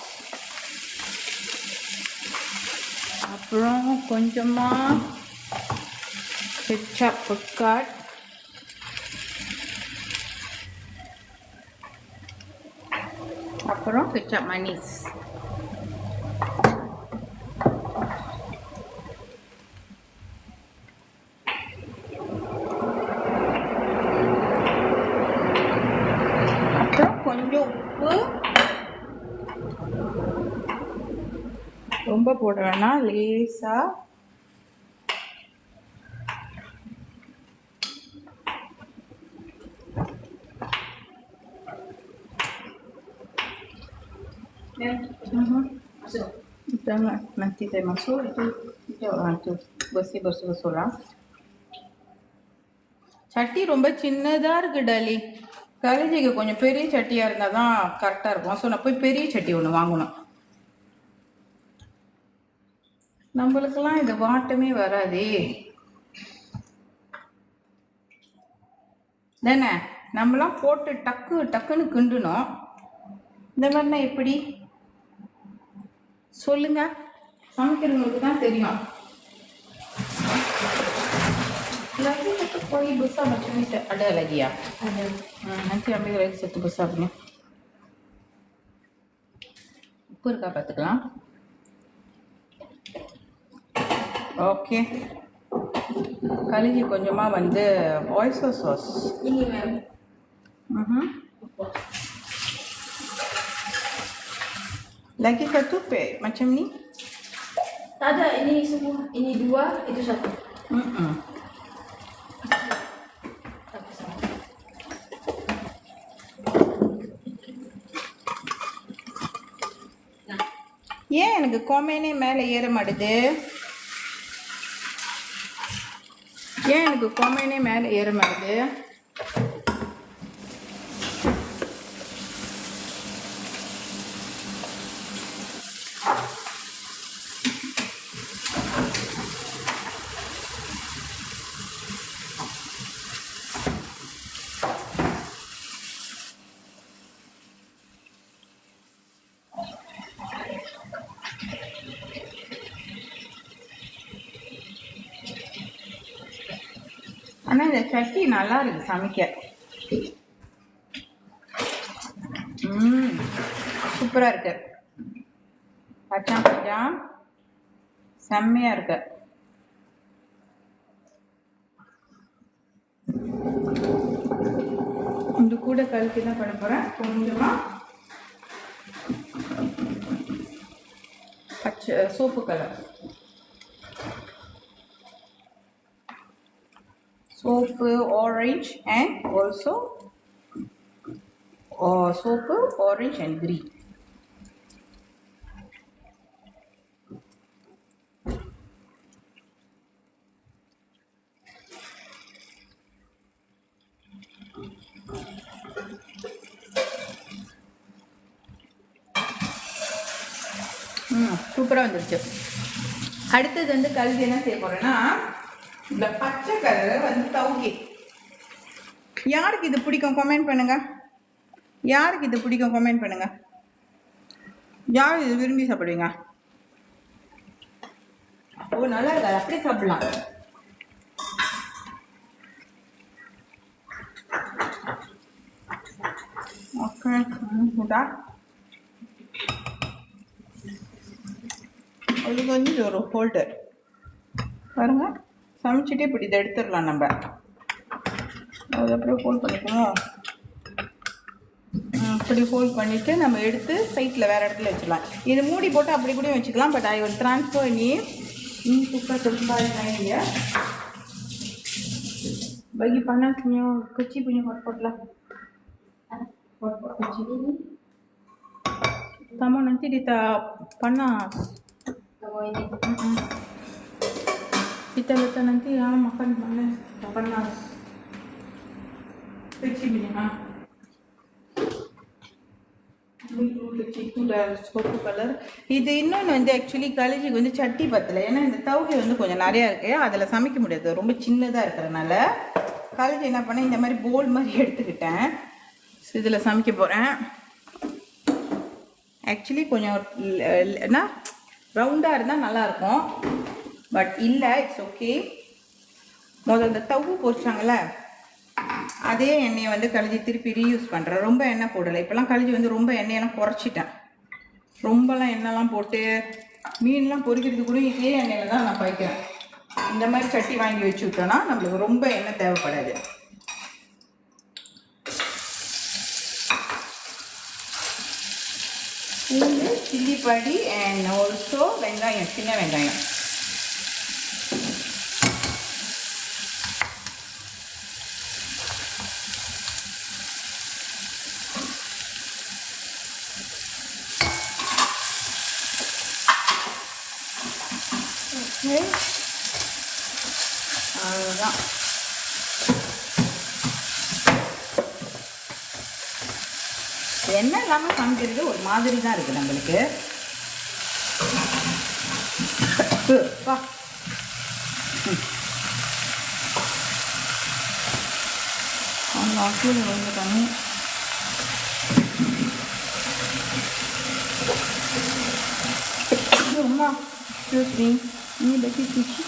அப்புறம் கொஞ்சமாக கெச்சப் புட்காட், அப்புறம் கெச்சப் மனீஸ். அப்புறம் கொஞ்சம் உப்பு, ரொம்ப போட வேணாம், லேசா. Jangan, nanti saya masuk itu orang tu bersih lah. சட்டி ரொம்ப சின்னதாக இருக்குது டாலி. காலேஜுக்கு கொஞ்சம் பெரிய சட்டியாக இருந்தால் தான் கரெக்டாக இருக்கும். ஸோ நான் போய் பெரிய சட்டி ஒன்று வாங்கணும். நம்மளுக்கெல்லாம் இது வாட்டமே வராதே தானே. நம்மளாம் போட்டு டக்குன்னு கிண்டணும். இந்த மாதிரினா எப்படி சொல்லுங்க, சமைக்கிறவங்களுக்கு தான் தெரியும். lagi satu koi besar macam ni ada lagi ya? Ada. Nanti ambil lagi satu besar punya. Upu இருக்கா பார்த்துக்கலாம். ஓகே, கழுகி கொஞ்சமாக வந்து oyster sauce. Ini ma'am. Lagi satu macam ni? Tak ada, ini semua. Ini 2, itu 1. ஏன் எனக்கு கொமைனே மேலே ஏற மாட்டுது? ஏன் எனக்கு கொமைனே மேலே ஏற மாட்டுது? ஆனால் இந்த சட்னி நல்லா இருக்கு சமைக்க. சூப்பராக இருக்கு. பச்சாம் பச்சாம் செம்மையாக இருக்கு. இந்த கூட கலக்கி தான் பண்ண போகிறேன். கொஞ்சமாக பச்சை soap colour, soap orange and also soap orange and green. சூப்பராக வந்துருச்சு. அடுத்தது வந்து கல்வி என்ன செய்ய போறேன்னா, இந்த பச்சை கலர் வந்து தவுகி. யாருக்கு இது பிடிக்கும் கமெண்ட் பண்ணுங்க. யாருக்கு இது பிடிக்கும் கமெண்ட் பண்ணுங்க. யார் இது விரும்பி சாப்பிடுவீங்க? ஓ நல்லா இருக்காது, அப்படியே சாப்பிடலாம். ஓகே, அது கொஞ்சம் ஒரு ஹோல்டர் பாருங்க. சமைச்சிட்டே இப்படி இதை எடுத்துடலாம். நம்ம அது அப்படியே ஹோல்ட் பண்ணிக்கணும். இப்படி ஹோல்ட் பண்ணிவிட்டு நம்ம எடுத்து சைட்டில் வேறு இடத்துல வச்சுக்கலாம். இது மூடி போட்டு அப்படி கூட வச்சுக்கலாம். பட் ஐ வில் ட்ரான்ஸ்ஃபர் நீ cooker tempat bagi panas punya kecil punya hotpot lah. Hotpot kecil ini sama nanti dia tak panas. Kita letak nanti ya makan panas, tak panas. Kecil punya soap colour. இது இன்னொன்று வந்து ஆக்சுவலி காலேஜுக்கு வந்து சட்டி பத்தலை. ஏன்னா இந்த தவுகை வந்து கொஞ்சம் நிறையா இருக்குது, அதில் சமைக்க முடியாது, ரொம்ப சின்னதாக இருக்கிறதுனால. காலேஜ் என்ன பண்ணேன், இந்த மாதிரி போல் மாதிரி எடுத்துக்கிட்டேன். இதில் சமைக்க போகிறேன். ஆக்சுவலி கொஞ்சம் என்ன ரவுண்டாக இருந்தால் நல்லாயிருக்கும். பட் இல்லை, இட்ஸ் ஓகே. முதல்ல இந்த தவு பொரிச்சாங்கல்ல, அதே எண்ணெயை வந்து கழிஞ்சி திருப்பி ரீயூஸ் பண்ணுறேன். ரொம்ப எண்ணெய் போடலை. இப்போலாம் கழிஞ்சி வந்து ரொம்ப எண்ணெயெல்லாம் குறைச்சிட்டேன். ரொம்பலாம் எண்ணெய்லாம் போட்டு மீன்லாம் பொரிக்கிறது கூட இதே எண்ணெயில் தான் நான் பறிக்கிறேன். இந்த மாதிரி சட்டி வாங்கி வச்சு விட்டோன்னா நம்மளுக்கு ரொம்ப எண்ணெய் தேவைப்படாது. பூண்டு, சில்லி படி அண்ட் ஆல்சோ வெங்காயம், சின்ன வெங்காயம். ஓகே, அவ்வளோதான். எண்ணெய் இல்லாமல் சமைக்கிறது ஒரு மாதிரி தான் இருக்குது நம்மளுக்கு. அந்த ஆக்கியில் வந்துட்டாங்க. அம்மா நீ பற்றி குச்சி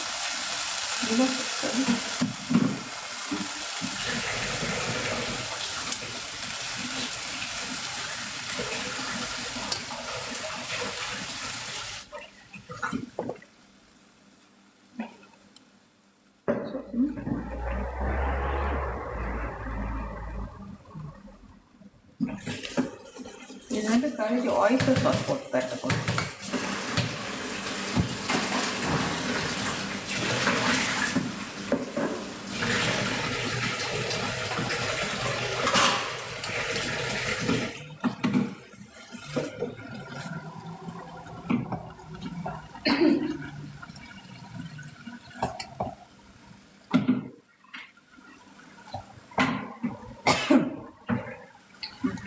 இது வந்து கழிஞ்சு ஆயிஸ்டர் சாஸ் போட்டு தட்ட போதும்.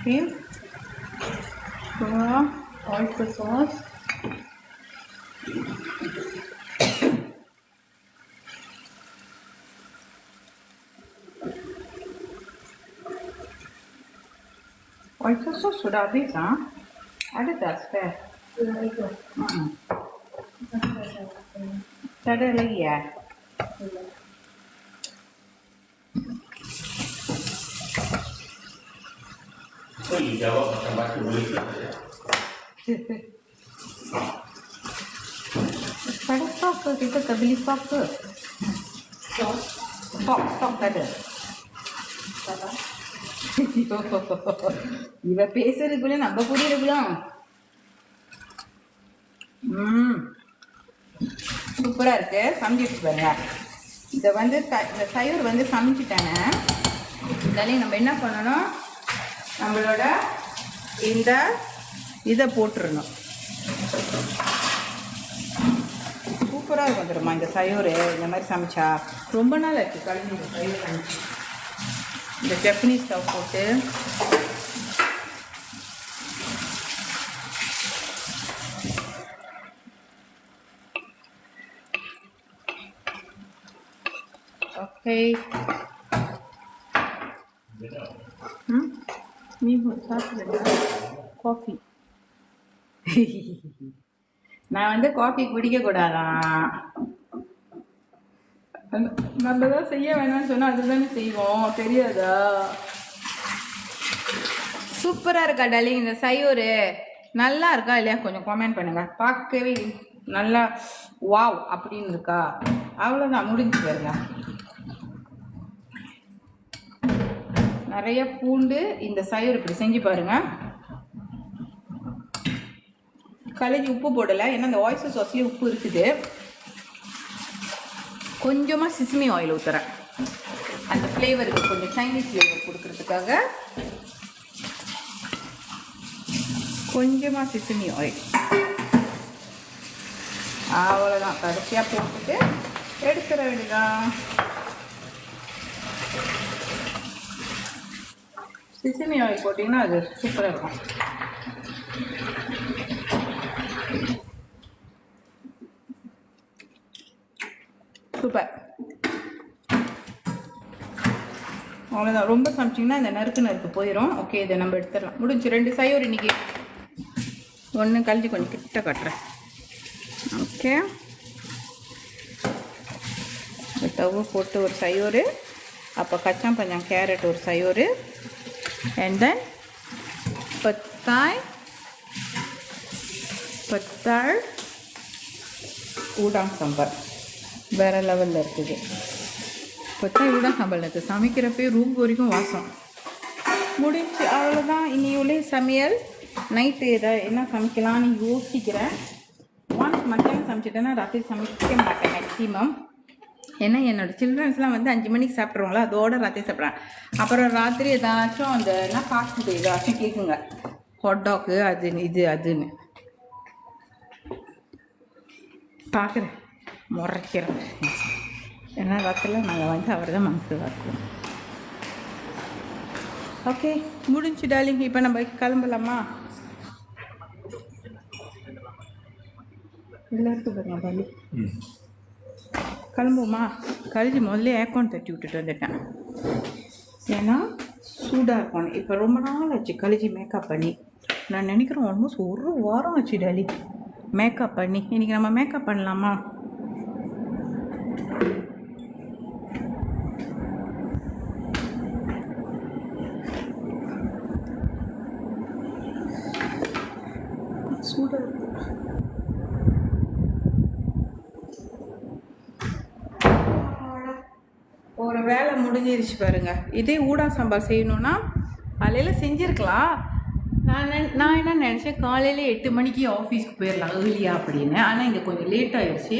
Okay, so oyster sauce. Oyster sauce sudah habis, ha? Ada tak spare? Tak ada lagi ya? Kok dijawab macam batu boleh tak? Ada stok ke? Kita tak beli stok ke? Stok tak ada. இவ பேசுறதுக்குள்ள நம்ம புரியுதுலாம். சூப்பரா இருக்கு. சமைச்சிட்டு பாருங்க. இதை வந்து இந்த சைவர் வந்து சமைச்சிட்டாங்க. இதனாலே நம்ம என்ன பண்ணணும், நம்மளோட இந்த இதை போட்டுருணும். சூப்பராக இருக்கும் தெரியுமா இந்த சைவர். இந்த மாதிரி சமைச்சா ரொம்ப நாள் இருக்குது கழிஞ்சு இந்த சைவர் சமைச்சு. இந்த ஜப்பனீஸ் ஸ்டவ் போட்டு ஓகே. நீ சாப்பிடுங்க காஃபி. நான் வந்து காஃபி குடிக்கக்கூடாதான். நம்ம தான் செய்ய வேணாம்னு சொன்னால் அதுதானே செய்வோம், தெரியாதா? சூப்பராக இருக்கா டார்லிங் இந்த சையூர். நல்லா இருக்கா இல்லையா கொஞ்சம் கமெண்ட் பண்ணுங்கள். பார்க்கவே நல்லா வாவ் அப்படின்னு இருக்கா? அவ்வளோதான், முடிஞ்சு பாருங்க. நிறைய பூண்டு இந்த சையூர் இப்படி செஞ்சு பாருங்க. கலஞ்சி உப்பு போடலை, ஏன்னா இந்த ஆயிஸ்டர் சாஸ்லேயே உப்பு இருக்குது. கொஞ்சமாக சிஸ்மி ஆயில் ஊற்றுறேன், அந்த ஃப்ளேவருக்கு கொஞ்சம் சைனீஸ் ஃப்ளேவர் கொடுக்கறதுக்காக கொஞ்சமாக சிஸ்மி ஆயில். அவ்வளோதான், கடைசியாக போட்டுட்டு எடுத்துட வேண்டியதான். சிஸ்மி ஆயில் போட்டிங்கன்னா அது சூப்பராக இருக்கும். சூப்பர். அவ்வளோதான், ரொம்ப சமைச்சிங்கன்னா இந்த நறுக்கு போயிடும். ஓகே, இதை நம்ம எடுத்துடலாம். முடிஞ்சு 2 சையூர் இன்னைக்கு. ஒன்று கழிஞ்சு கொஞ்சம் கிட்ட கட்டுறேன். ஓகே, தவு போட்டு ஒரு சையோரு, அப்போ கச்சான் பஞ்சான் கேரட் ஒரு சையோரு, அண்ட் தென் பத்தாள் ஊடாம் சாம்பார் வேறு லெவலில் இருக்குது. பத்தாள் ஊடாம் சாம்பார் நேற்று சமைக்கிறப்பே ரூம் வரைக்கும் வாசம் முடிஞ்சு. அவ்வளோதான் இனி உள்ள சமையல். நைட்டு என்ன சமைக்கலான்னு யோசிக்கிறேன். ஒன்ஸ் மத்தியானம் சமைச்சிட்டேன்னா ராத்திரி சமைக்க மாட்டேன் மேக்ஸிமம். ஏன்னா என்னோடய சில்ட்ரன்ஸ்லாம் வந்து 5 மணிக்கு சாப்பிட்ருவாங்களா, அதோட ராத்திரி சாப்பிட்றேன். அப்புறம் ராத்திரி ஏதாச்சும் அந்த என்ன ஃபாஸ்ட் ஃபுட் ஏதாச்சும் கேட்குங்க, ஹாட்டாக்கு அது அதுன்னு பார்க்குறேன், முறைக்கிறேன். ஏன்னா ராத்திரியில் நாங்கள் வந்து அவர் தான் மனசு பார்க்குவோம். ஓகே முடிஞ்சு டார்லிங், இப்போ நம்ம கிளம்பலாமா? எல்லாருக்கும் பாருங்க பள்ளி கிளம்புமா? கழிச்சு முதல்ல ஏக்கான் தட்டி விட்டுட்டு வந்துட்டேன். ஏன்னா சூடாக இருக்கணும். இப்போ ரொம்ப நாள் ஆச்சு கழிச்சு மேக்கப் பண்ணி. நான் நினைக்கிறேன் ஆல்மோஸ்ட் 1 வாரம் ஆச்சு டாலி மேக்கப் பண்ணி. இன்றைக்கி நம்ம மேக்கப் பண்ணலாமா? சூடாக இருக்கு. ஒரு வேலை முடிஞ்சிருச்சு பாருங்க. இதே ஊடா சாம்பார் செய்யணுன்னா காலையில் செஞ்சுருக்கலாம். நான் என்ன நினச்சேன், காலையில் 8 மணிக்கு ஆஃபீஸ்க்கு போயிடலாம் ஏர்லியா அப்படின்னு. ஆனால் இங்கே கொஞ்சம் லேட் ஆகிடுச்சு.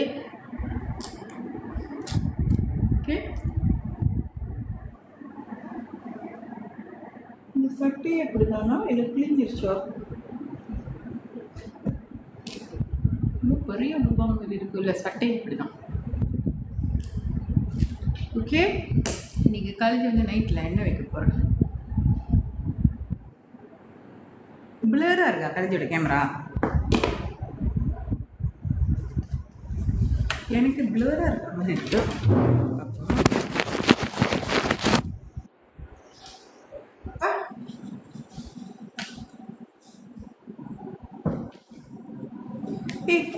ஓகே, இந்த சட்டையை எப்படி தானா இல்லை கிழிஞ்சிருச்சோ? இன்னும் பெரிய முகாம் இருக்குல்ல, சட்டை இப்படி தான். ஓகே, இன்றைக்கி காலேஜ் வந்து நைட்டில் என்ன வைக்க போகிறேன்? பிளராக இருக்கா காலேஜோட கேமரா? எனக்கு பிளராக இருக்க மாதிரி இருக்கு.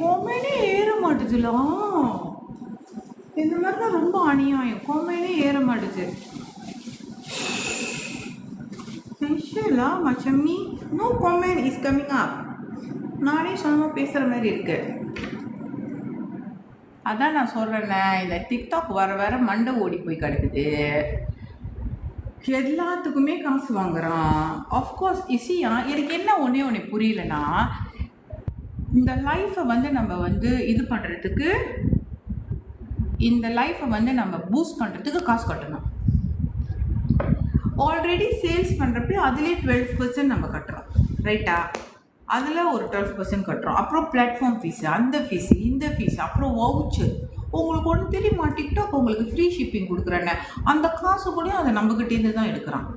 கோமைனே ஏற மாட்டுதுலாம். இந்த மாதிரி தான் ரொம்ப அநியாயம். கோமைனே ஏற மாட்டுது. ஸ்பெஷலா மச்சம்மி no comment is coming up. நானே சொல்லாம பேசுகிற மாதிரி இருக்கு. அதான் நான் சொல்கிறேன்னே, இந்த டிக்டாக் வர மண்டை ஓடி போய் கிடக்குது. எல்லாத்துக்குமே காசு வாங்குறான். ஆஃப்கோர்ஸ் இசியா எனக்கு என்ன ஒன்று புரியலன்னா, இந்த லைஃப்பை வந்து நம்ம வந்து இது பண்ணுறதுக்கு, இந்த லைஃப்பை வந்து நம்ம பூஸ்ட் பண்ணுறதுக்கு காசு கட்டணும். ஆல்ரெடி சேல்ஸ் பண்ணுறப்ப அதுலேயே 12% நம்ம கட்டுறோம், ரைட்டா? அதில் ஒரு 12% கட்டுறோம். அப்புறம் பிளாட்ஃபார்ம் ஃபீஸு, அந்த ஃபீஸு, இந்த ஃபீஸு, அப்புறம் வவுச்சர். உங்களுக்கு ஒன்று தெரியுமா, டிக்டாக் உங்களுக்கு ஃப்ரீ ஷிப்பிங் கொடுக்குறேன்னு அந்த காசு கூட அதை நம்மக்கிட்டேருந்து தான் எடுக்கிறான்.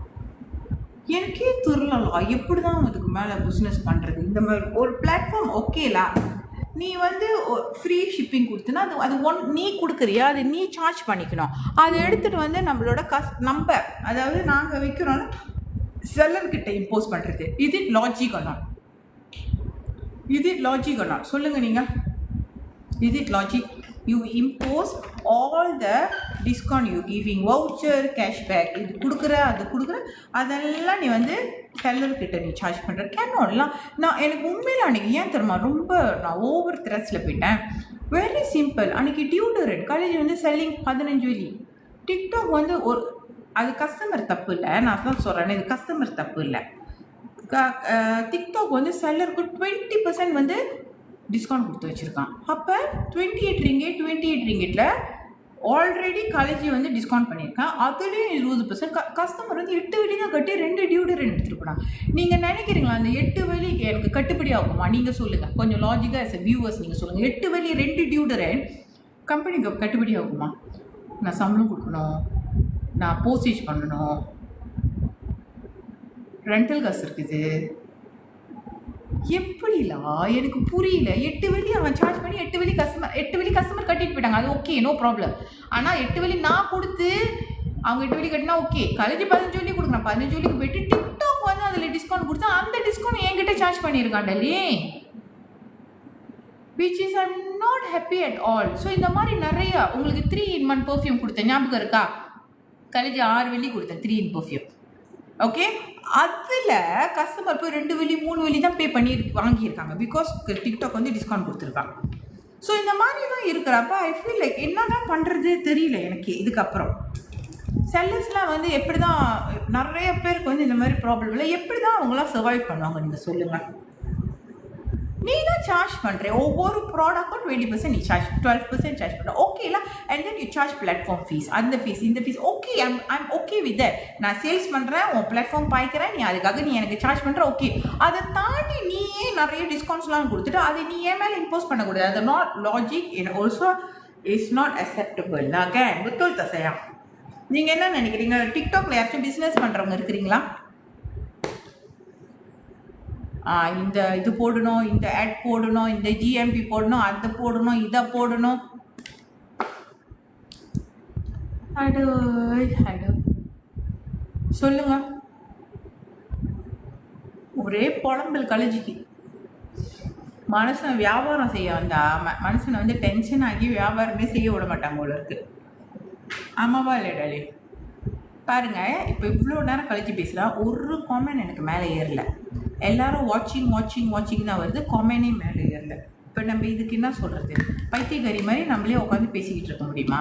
எனக்கே தெரியலா எப்படி தான் அதுக்கு மேலே பிஸ்னஸ் பண்ணுறது. இந்த மாதிரி ஒரு பிளாட்ஃபார்ம் ஓகேலா, நீ வந்து ஃப்ரீ ஷிப்பிங் கொடுத்தனா அது நீ கொடுக்குறியா, அது நீ சார்ஜ் பண்ணிக்கணும். அதை எடுத்துகிட்டு வந்து நம்மளோட நம்ம அதாவது நாங்கள் வைக்கிறோன்னா செல்லர்கிட்ட இம்போஸ் பண்ணுறது. இது லாஜிக் நாட்? இது லாஜிக் நாட்? சொல்லுங்கள் நீங்கள். Is it logic? You impose all the discount you giving, voucher, cashback, இது கொடுக்குற அது கொடுக்குற அதெல்லாம் நீ வந்து செல்லர்கிட்ட நீ சார்ஜ் பண்ணுற. கேனோடலாம் நான் எனக்கு உண்மையில் அன்றைக்கி ஏன் தெரியுமா ரொம்ப நான் ஓவர் த்ரெஸ்ஸில் போயிட்டேன். Very simple. அன்றைக்கி டியூடரண்ட் காலேஜ் வந்து செல்லிங் 15 வெள்ளி. டிக்டாக் வந்து ஒரு அது கஸ்டமர் தப்பு இல்லை, நான் தான் சொல்கிறேன், இது கஸ்டமர் தப்பு இல்லை. டிக்டாக் வந்து செல்லருக்கு 20% வந்து டிஸ்கவுண்ட் கொடுத்து வச்சுருக்கான். அப்போ 28 ரிங்கெட்டில் ஆல்ரெடி காலேஜ் வந்து டிஸ்கவுண்ட் பண்ணியிருக்கேன். அதுலேயும் 20% கஸ்டமர் வந்து 8 வெள்ளி தான் கட்டி 2 டியூடரண்ட் எடுத்துகிட்டு போனாங்க. நீங்கள் நினைக்கிறீங்களா அந்த 8 வெள்ளி எனக்கு கட்டுப்படி ஆகுமா? நீங்கள் சொல்லுங்கள், கொஞ்சம் லாஜிக்காக எஸ் வியூவர்ஸ் நீங்கள் சொல்லுங்கள். 8 வெள்ளி 2 டியூடரண்ட் கம்பெனிக்கு கட்டுப்படி ஆகுமா? நான் சம்பளம் கொடுக்கணும், நான் போஸ்டேஜ் பண்ணணும், ரெண்டல் காசு இருக்குது. எப்படிலாம் எனக்கு புரியல. 8 வெள்ளி அவன் சார்ஜ் பண்ணி 8 வெள்ளி கஸ்டமர் கட்டிட்டு போயிட்டாங்க. அது ஓகே, நோ ப்ராப்ளம். ஆனால் 8 வெள்ளி நான் கொடுத்து அவங்க 8 வெள்ளி கட்டினா ஓகே. காலேஜ் 15 வெள்ளி கொடுக்குறேன், 15 வெள்ளிக்கு போயிட்டு டிக்டாக் வந்து அதில் டிஸ்கவுண்ட் கொடுத்தா அந்த டிஸ்கவுண்ட் என்கிட்ட சார்ஜ் பண்ணியிருக்காண்டே. Which is I'm not happy at all. So இந்த மாதிரி நிறைய உங்களுக்கு 3-in-1 பர்ஃப்யூம் கொடுத்தேன், ஞாபகம் இருக்கா? கழிச்சு 6 வெள்ளி கொடுத்தேன் 3-in பர்ஃப்யூம். ஓகே, அதில் கஸ்டமர் போய் 2 வெள்ளி 3 வெள்ளி தான் பே பண்ணி வாங்கியிருக்காங்க. பிகாஸ் டிக்டாக் வந்து டிஸ்கவுண்ட் கொடுத்துருக்காங்க. ஸோ இந்த மாதிரிலாம் இருக்கிறப்ப ஐ ஃபீல் லைக் என்ன தான் பண்ணுறது தெரியல எனக்கு. இதுக்கப்புறம் செல்லர்ஸ்லாம் வந்து எப்படி தான், நிறைய பேருக்கு வந்து இந்த மாதிரி ப்ராப்ளம் இல்லை, எப்படி தான் அவங்களாம் சர்வைவ் பண்ணுவாங்க நீங்கள் சொல்லுங்கள்? நீ தான் சார்ஜ் பண்ணுற ஒவ்வொரு ப்ராடக்ட்டும் 20% நீ சார்ஜ், 12% சார்ஜ் பண்ணுற, ஓகேல. And then you charge platform fees, அந்த ஃபீஸ் இந்த fees. Okay, I'm okay with that. நான் சேல்ஸ் பண்ணுறேன், உன் பிளாட்ஃபார்ம் பாய்க்கிறேன், நீ அதுக்காக நீ எனக்கு சார்ஜ் பண்ணுற, ஓகே. அதை தாண்டி நீயே நிறைய டிஸ்கவுண்ட்ஸ்லாம் கொடுத்துட்டு அதை நீ ஏன் மேலே இம்போஸ் பண்ணக்கூடாது. அது not logic, it also is not acceptable. Again புத்தோல் தசையா, நீங்கள் என்ன நினைக்கிறீங்க? டிக்டாக்ல யாராச்சும் பிஸ்னஸ் பண்ணுறவங்க இருக்கிறீங்களா? இந்த இது போடணும், இந்த ஆட் போடணும், இந்த ஜிஎம்பி போடணும், அதை போடணும், இதை போடணும். சொல்லுங்க. ஒரே புலம்பல் கழிஞ்சிக்கு. மனுஷன் வியாபாரம் செய்ய வந்தா மனுஷனை வந்து டென்ஷன் ஆகி வியாபாரமே செய்ய விட மாட்டாங்க போல இருக்கு. ஆமாவா இல்லைடாலே? பாருங்க, இப்போ இவ்வளோ நேரம் கழிச்சு பேசலாம், ஒரு காமெண்ட் எனக்கு மேலே ஏறல. எல்லாரும் வாட்சிங் தான் வருது, காமெண்டே மேலே ஏறல. இப்போ நம்ம இதுக்கு என்ன சொல்கிறது? பைத்தியக்காரி மாதிரி நம்மளே உட்காந்து பேசிக்கிட்டு இருக்க முடியுமா?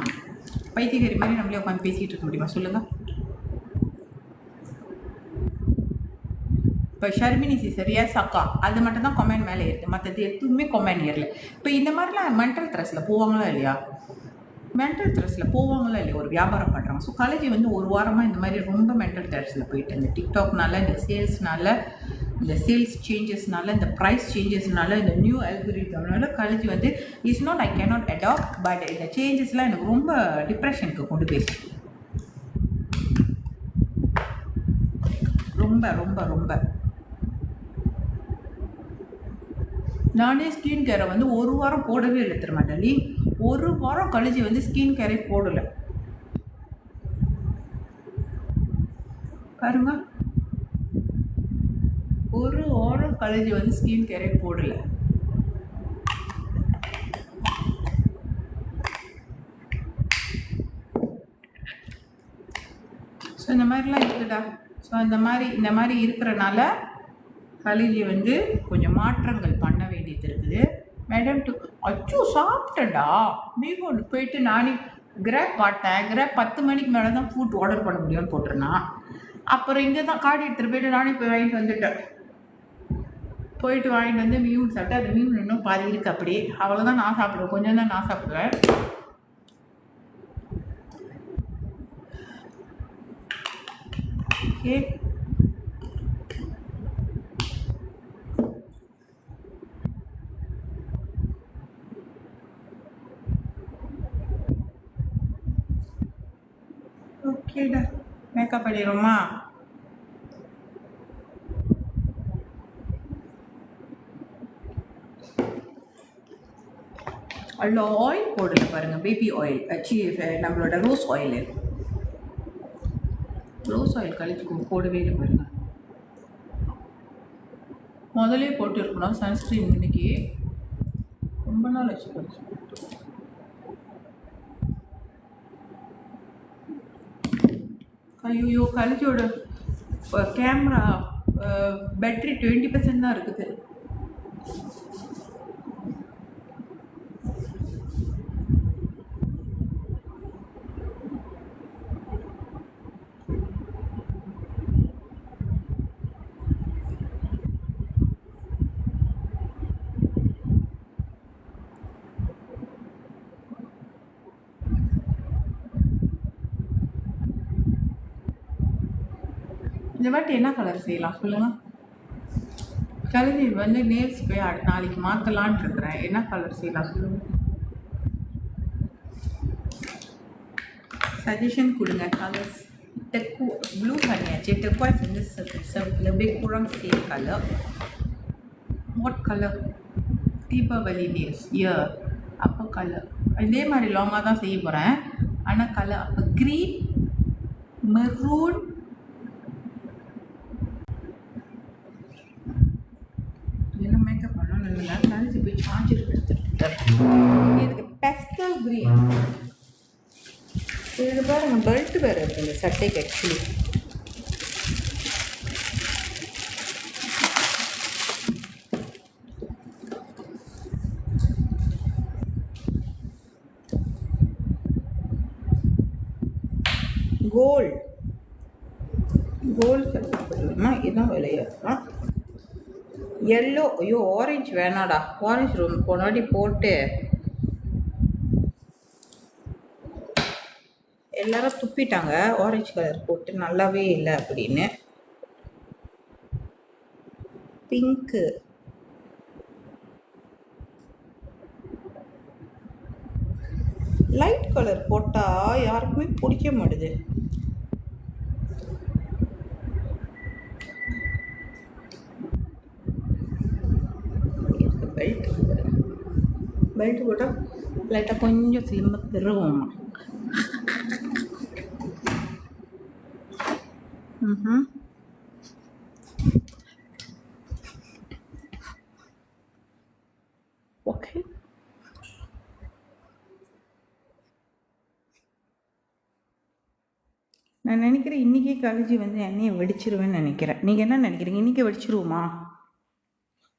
பைத்தியக்காரி மாதிரி நம்மளே உட்காந்து பேசிக்கிட்டு இருக்க முடியுமா சொல்லுங்கள்? இப்போ ஷர்மினி சரியா சக்கா அது மட்டும் தான் கமெண்ட் மேலே ஏறுது, மற்றது எதுவுமே கமெண்ட் ஏறல. இப்போ இந்த மாதிரிலாம் மென்டல் ஸ்ட்ரெஸ்ஸில் போவாங்களா இல்லையா? மென்டல் ஸ்ட்ரெஸ்ஸில் போவாங்களா இல்லையா ஒரு வியாபாரம் பண்ணுறாங்க? ஸோ காலேஜ் வந்து ஒரு வாரமாக இந்த மாதிரி ரொம்ப மென்டல் ஸ்ட்ரெஸ்ஸில் போயிட்டு, இந்த டிக்டாக்னால, இந்த சேல்ஸ்னால, இந்த சேல்ஸ் சேஞ்சஸ்னால, இந்த ப்ரைஸ் சேஞ்சஸ்னால, இந்த நியூ அல்கோரிதம்னால காலேஜ் வந்து is not I cannot adapt. But இந்த சேஞ்சஸ்லாம் எனக்கு ரொம்ப டிப்ரெஷனுக்கு கொண்டு போயிடுச்சு. ரொம்ப ரொம்ப ரொம்ப நானே ஸ்கின் கேரை வந்து ஒரு வாரம் போடவே இல்லை தெரியுமா டலி? ஒரு வாரம் கழிச்சு வந்து ஸ்கின் கேரை போடலை பாருங்க. ஒரு வாரம் கழிச்சு வந்து ஸ்கின் கேரை போடலை. ஸோ இந்த மாதிரிலாம் இருக்குதா? ஸோ இந்த மாதிரி இருக்கிறனால கலிஜி வந்து கொஞ்சம் மாற்றங்கள் பண்ண வேண்டியது இருக்குது. மேடம் அச்சோ சாப்பிட்டடா மீன் போயிட்டு நானே கிராப் பார்த்தேன். கிராப் 10 மணிக்கு மேலே தான் ஃபுட் ஆர்டர் பண்ண முடியும்னு போட்டிருந்தான். அப்புறம் இங்கே தான் கார்டு எடுத்துகிட்டு போயிட்டு நானே போய் வாங்கிட்டு வந்துட்டேன். போயிட்டு வாங்கிட்டு வந்து மீன் சாப்பிட்டு, அது மீன் இன்னும் பாதி இருக்குது அப்படியே. அவ்வளோதான் நான் சாப்பிடுவேன், கொஞ்சம் தான் நான் சாப்பிடுவேன். ஓகே, ஓகேடா, மேக்கப் பண்ணிடுவோமா? அதில் ஆயில் போடல பாருங்கள், பேபி ஆயில் நம்மளோட ரோஸ் ஆயில் கழிச்சு போடவே இல்லை பாருங்க. முதலே போட்டு இருக்கணும் சன்ஸ்க்ரீன். இன்னைக்கு ரொம்ப நாள் வச்சு போச்சு. ஐயோ கழிச்சோட கேமரா பேட்டரி 20% தான் இருக்குது. இந்த வாட்டி என்ன கலர் செய்யலாம் சொல்லுங்கள்? கலர் வந்து நேல்ஸ் போய் நாளைக்கு மாற்றலான்னு இருக்கிறேன். என்ன கலர் செய்யலாம் சொல்லுங்கள்? சஜஷன் கொடுங்க. கலர்ஸ் ப்ளூ பண்ணியாச்சு. டெக்வாய்ஸ் வந்து lebih kurang same color. What color? Deepavali nails அப்போ கலர் இதே மாதிரி லாங்காக தான் செய்ய போகிறேன். ஆனால் கலர் அப்போ க்ரீன், மெரூன், என்ன மேக்கப் பண்ண கழிச்சு போய் சார்ஜர் எடுத்துட்டு இதுக்கு பெஸ்டல் க்ரீன். இது பாருங்க பெல்ட் வேறு இருக்குது இந்த சட்டைக்கு ஆக்சுவலி. கோல்டு கலர்மா இதுதான் விலையா? எல்லோ. ஐயோ ஆரஞ்சு வேணாடா, ஆரஞ்சு ரொம்ப போனாடி போட்டு எல்லாரும் துப்பிட்டாங்க. ஆரஞ்சு கலர் போட்டு நல்லாவே இல்லை அப்படின்னு. பிங்க்கு, லைட் கலர் போட்டால் யாருக்குமே பிடிக்க மாட்டுது. பெல்ட் போட்டால் லைட்டாக கொஞ்சம் சிலிம்ப திருவோம். ஓகே, நான் நினைக்கிறேன் இன்றைக்கி காலேஜ் வந்து எண்ணெயை வெடிச்சிருவேன்னு நினைக்கிறேன். நீங்கள் என்ன நினைக்கிறீங்க? இன்றைக்கி வெடிச்சிருவோமா?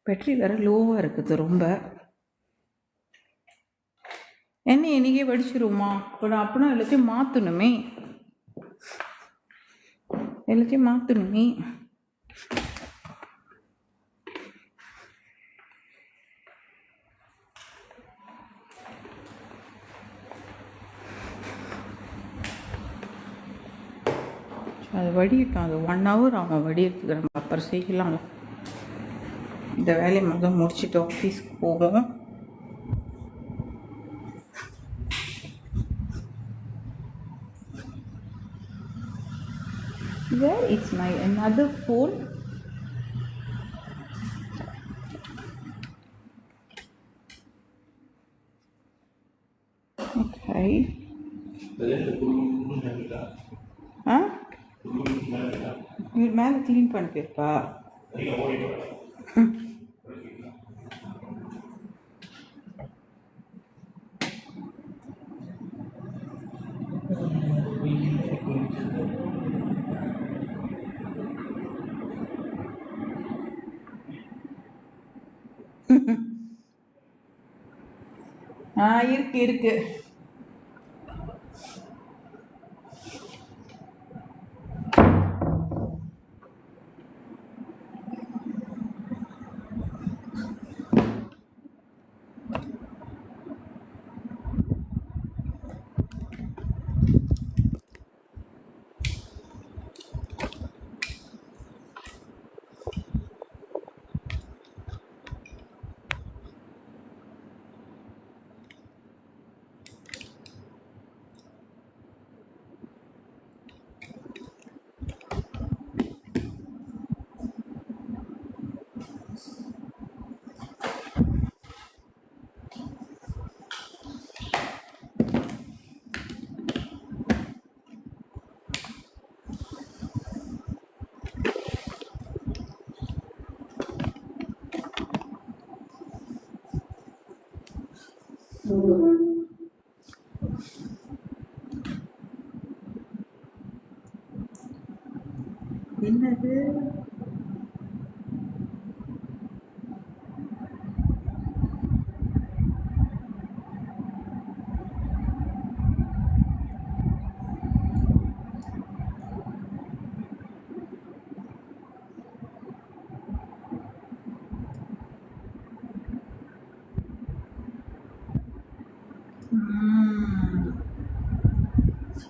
பேட்ரி வேறு லோவாக இருக்குது ரொம்ப. எண்ணெய் இன்றைக்கே வெடிச்சிருவோமா? இப்போ நான் அப்படின்னா எல்லாத்தையும் மாற்றணுமே. அது வடியட்டும். அது 1 hour ஆகும் வடியறதுக்கு. நம்ம அப்புறம் செய்யலாம்ல. இந்த வேலையை முதல் முடிச்சுட்டு ஆஃபீஸ்க்கு போவோம். Where is my another phone? Okay. மேலே க்ளீன் பண்ணிருப்பா. இருக்கு. என்னது?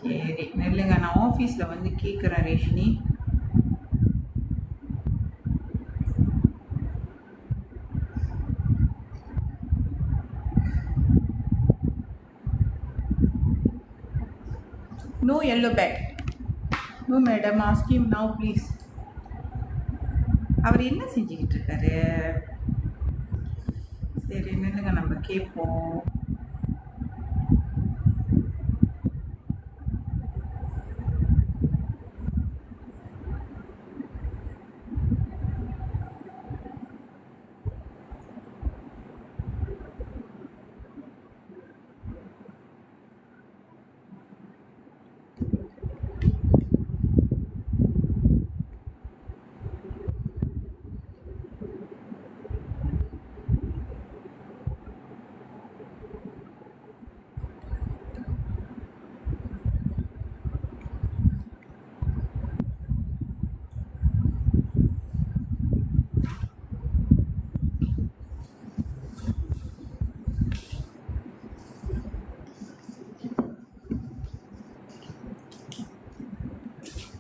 சரி நெல்லுங்க, நான் ஆஃபீஸில் வந்து கேட்குறேன் ரேஷினி. No yellow bag. No madam, ask him now please. அவர் என்ன செஞ்சுக்கிட்டு இருக்காரு? சரி நில்லுங்க, நம்ம கேட்போம்.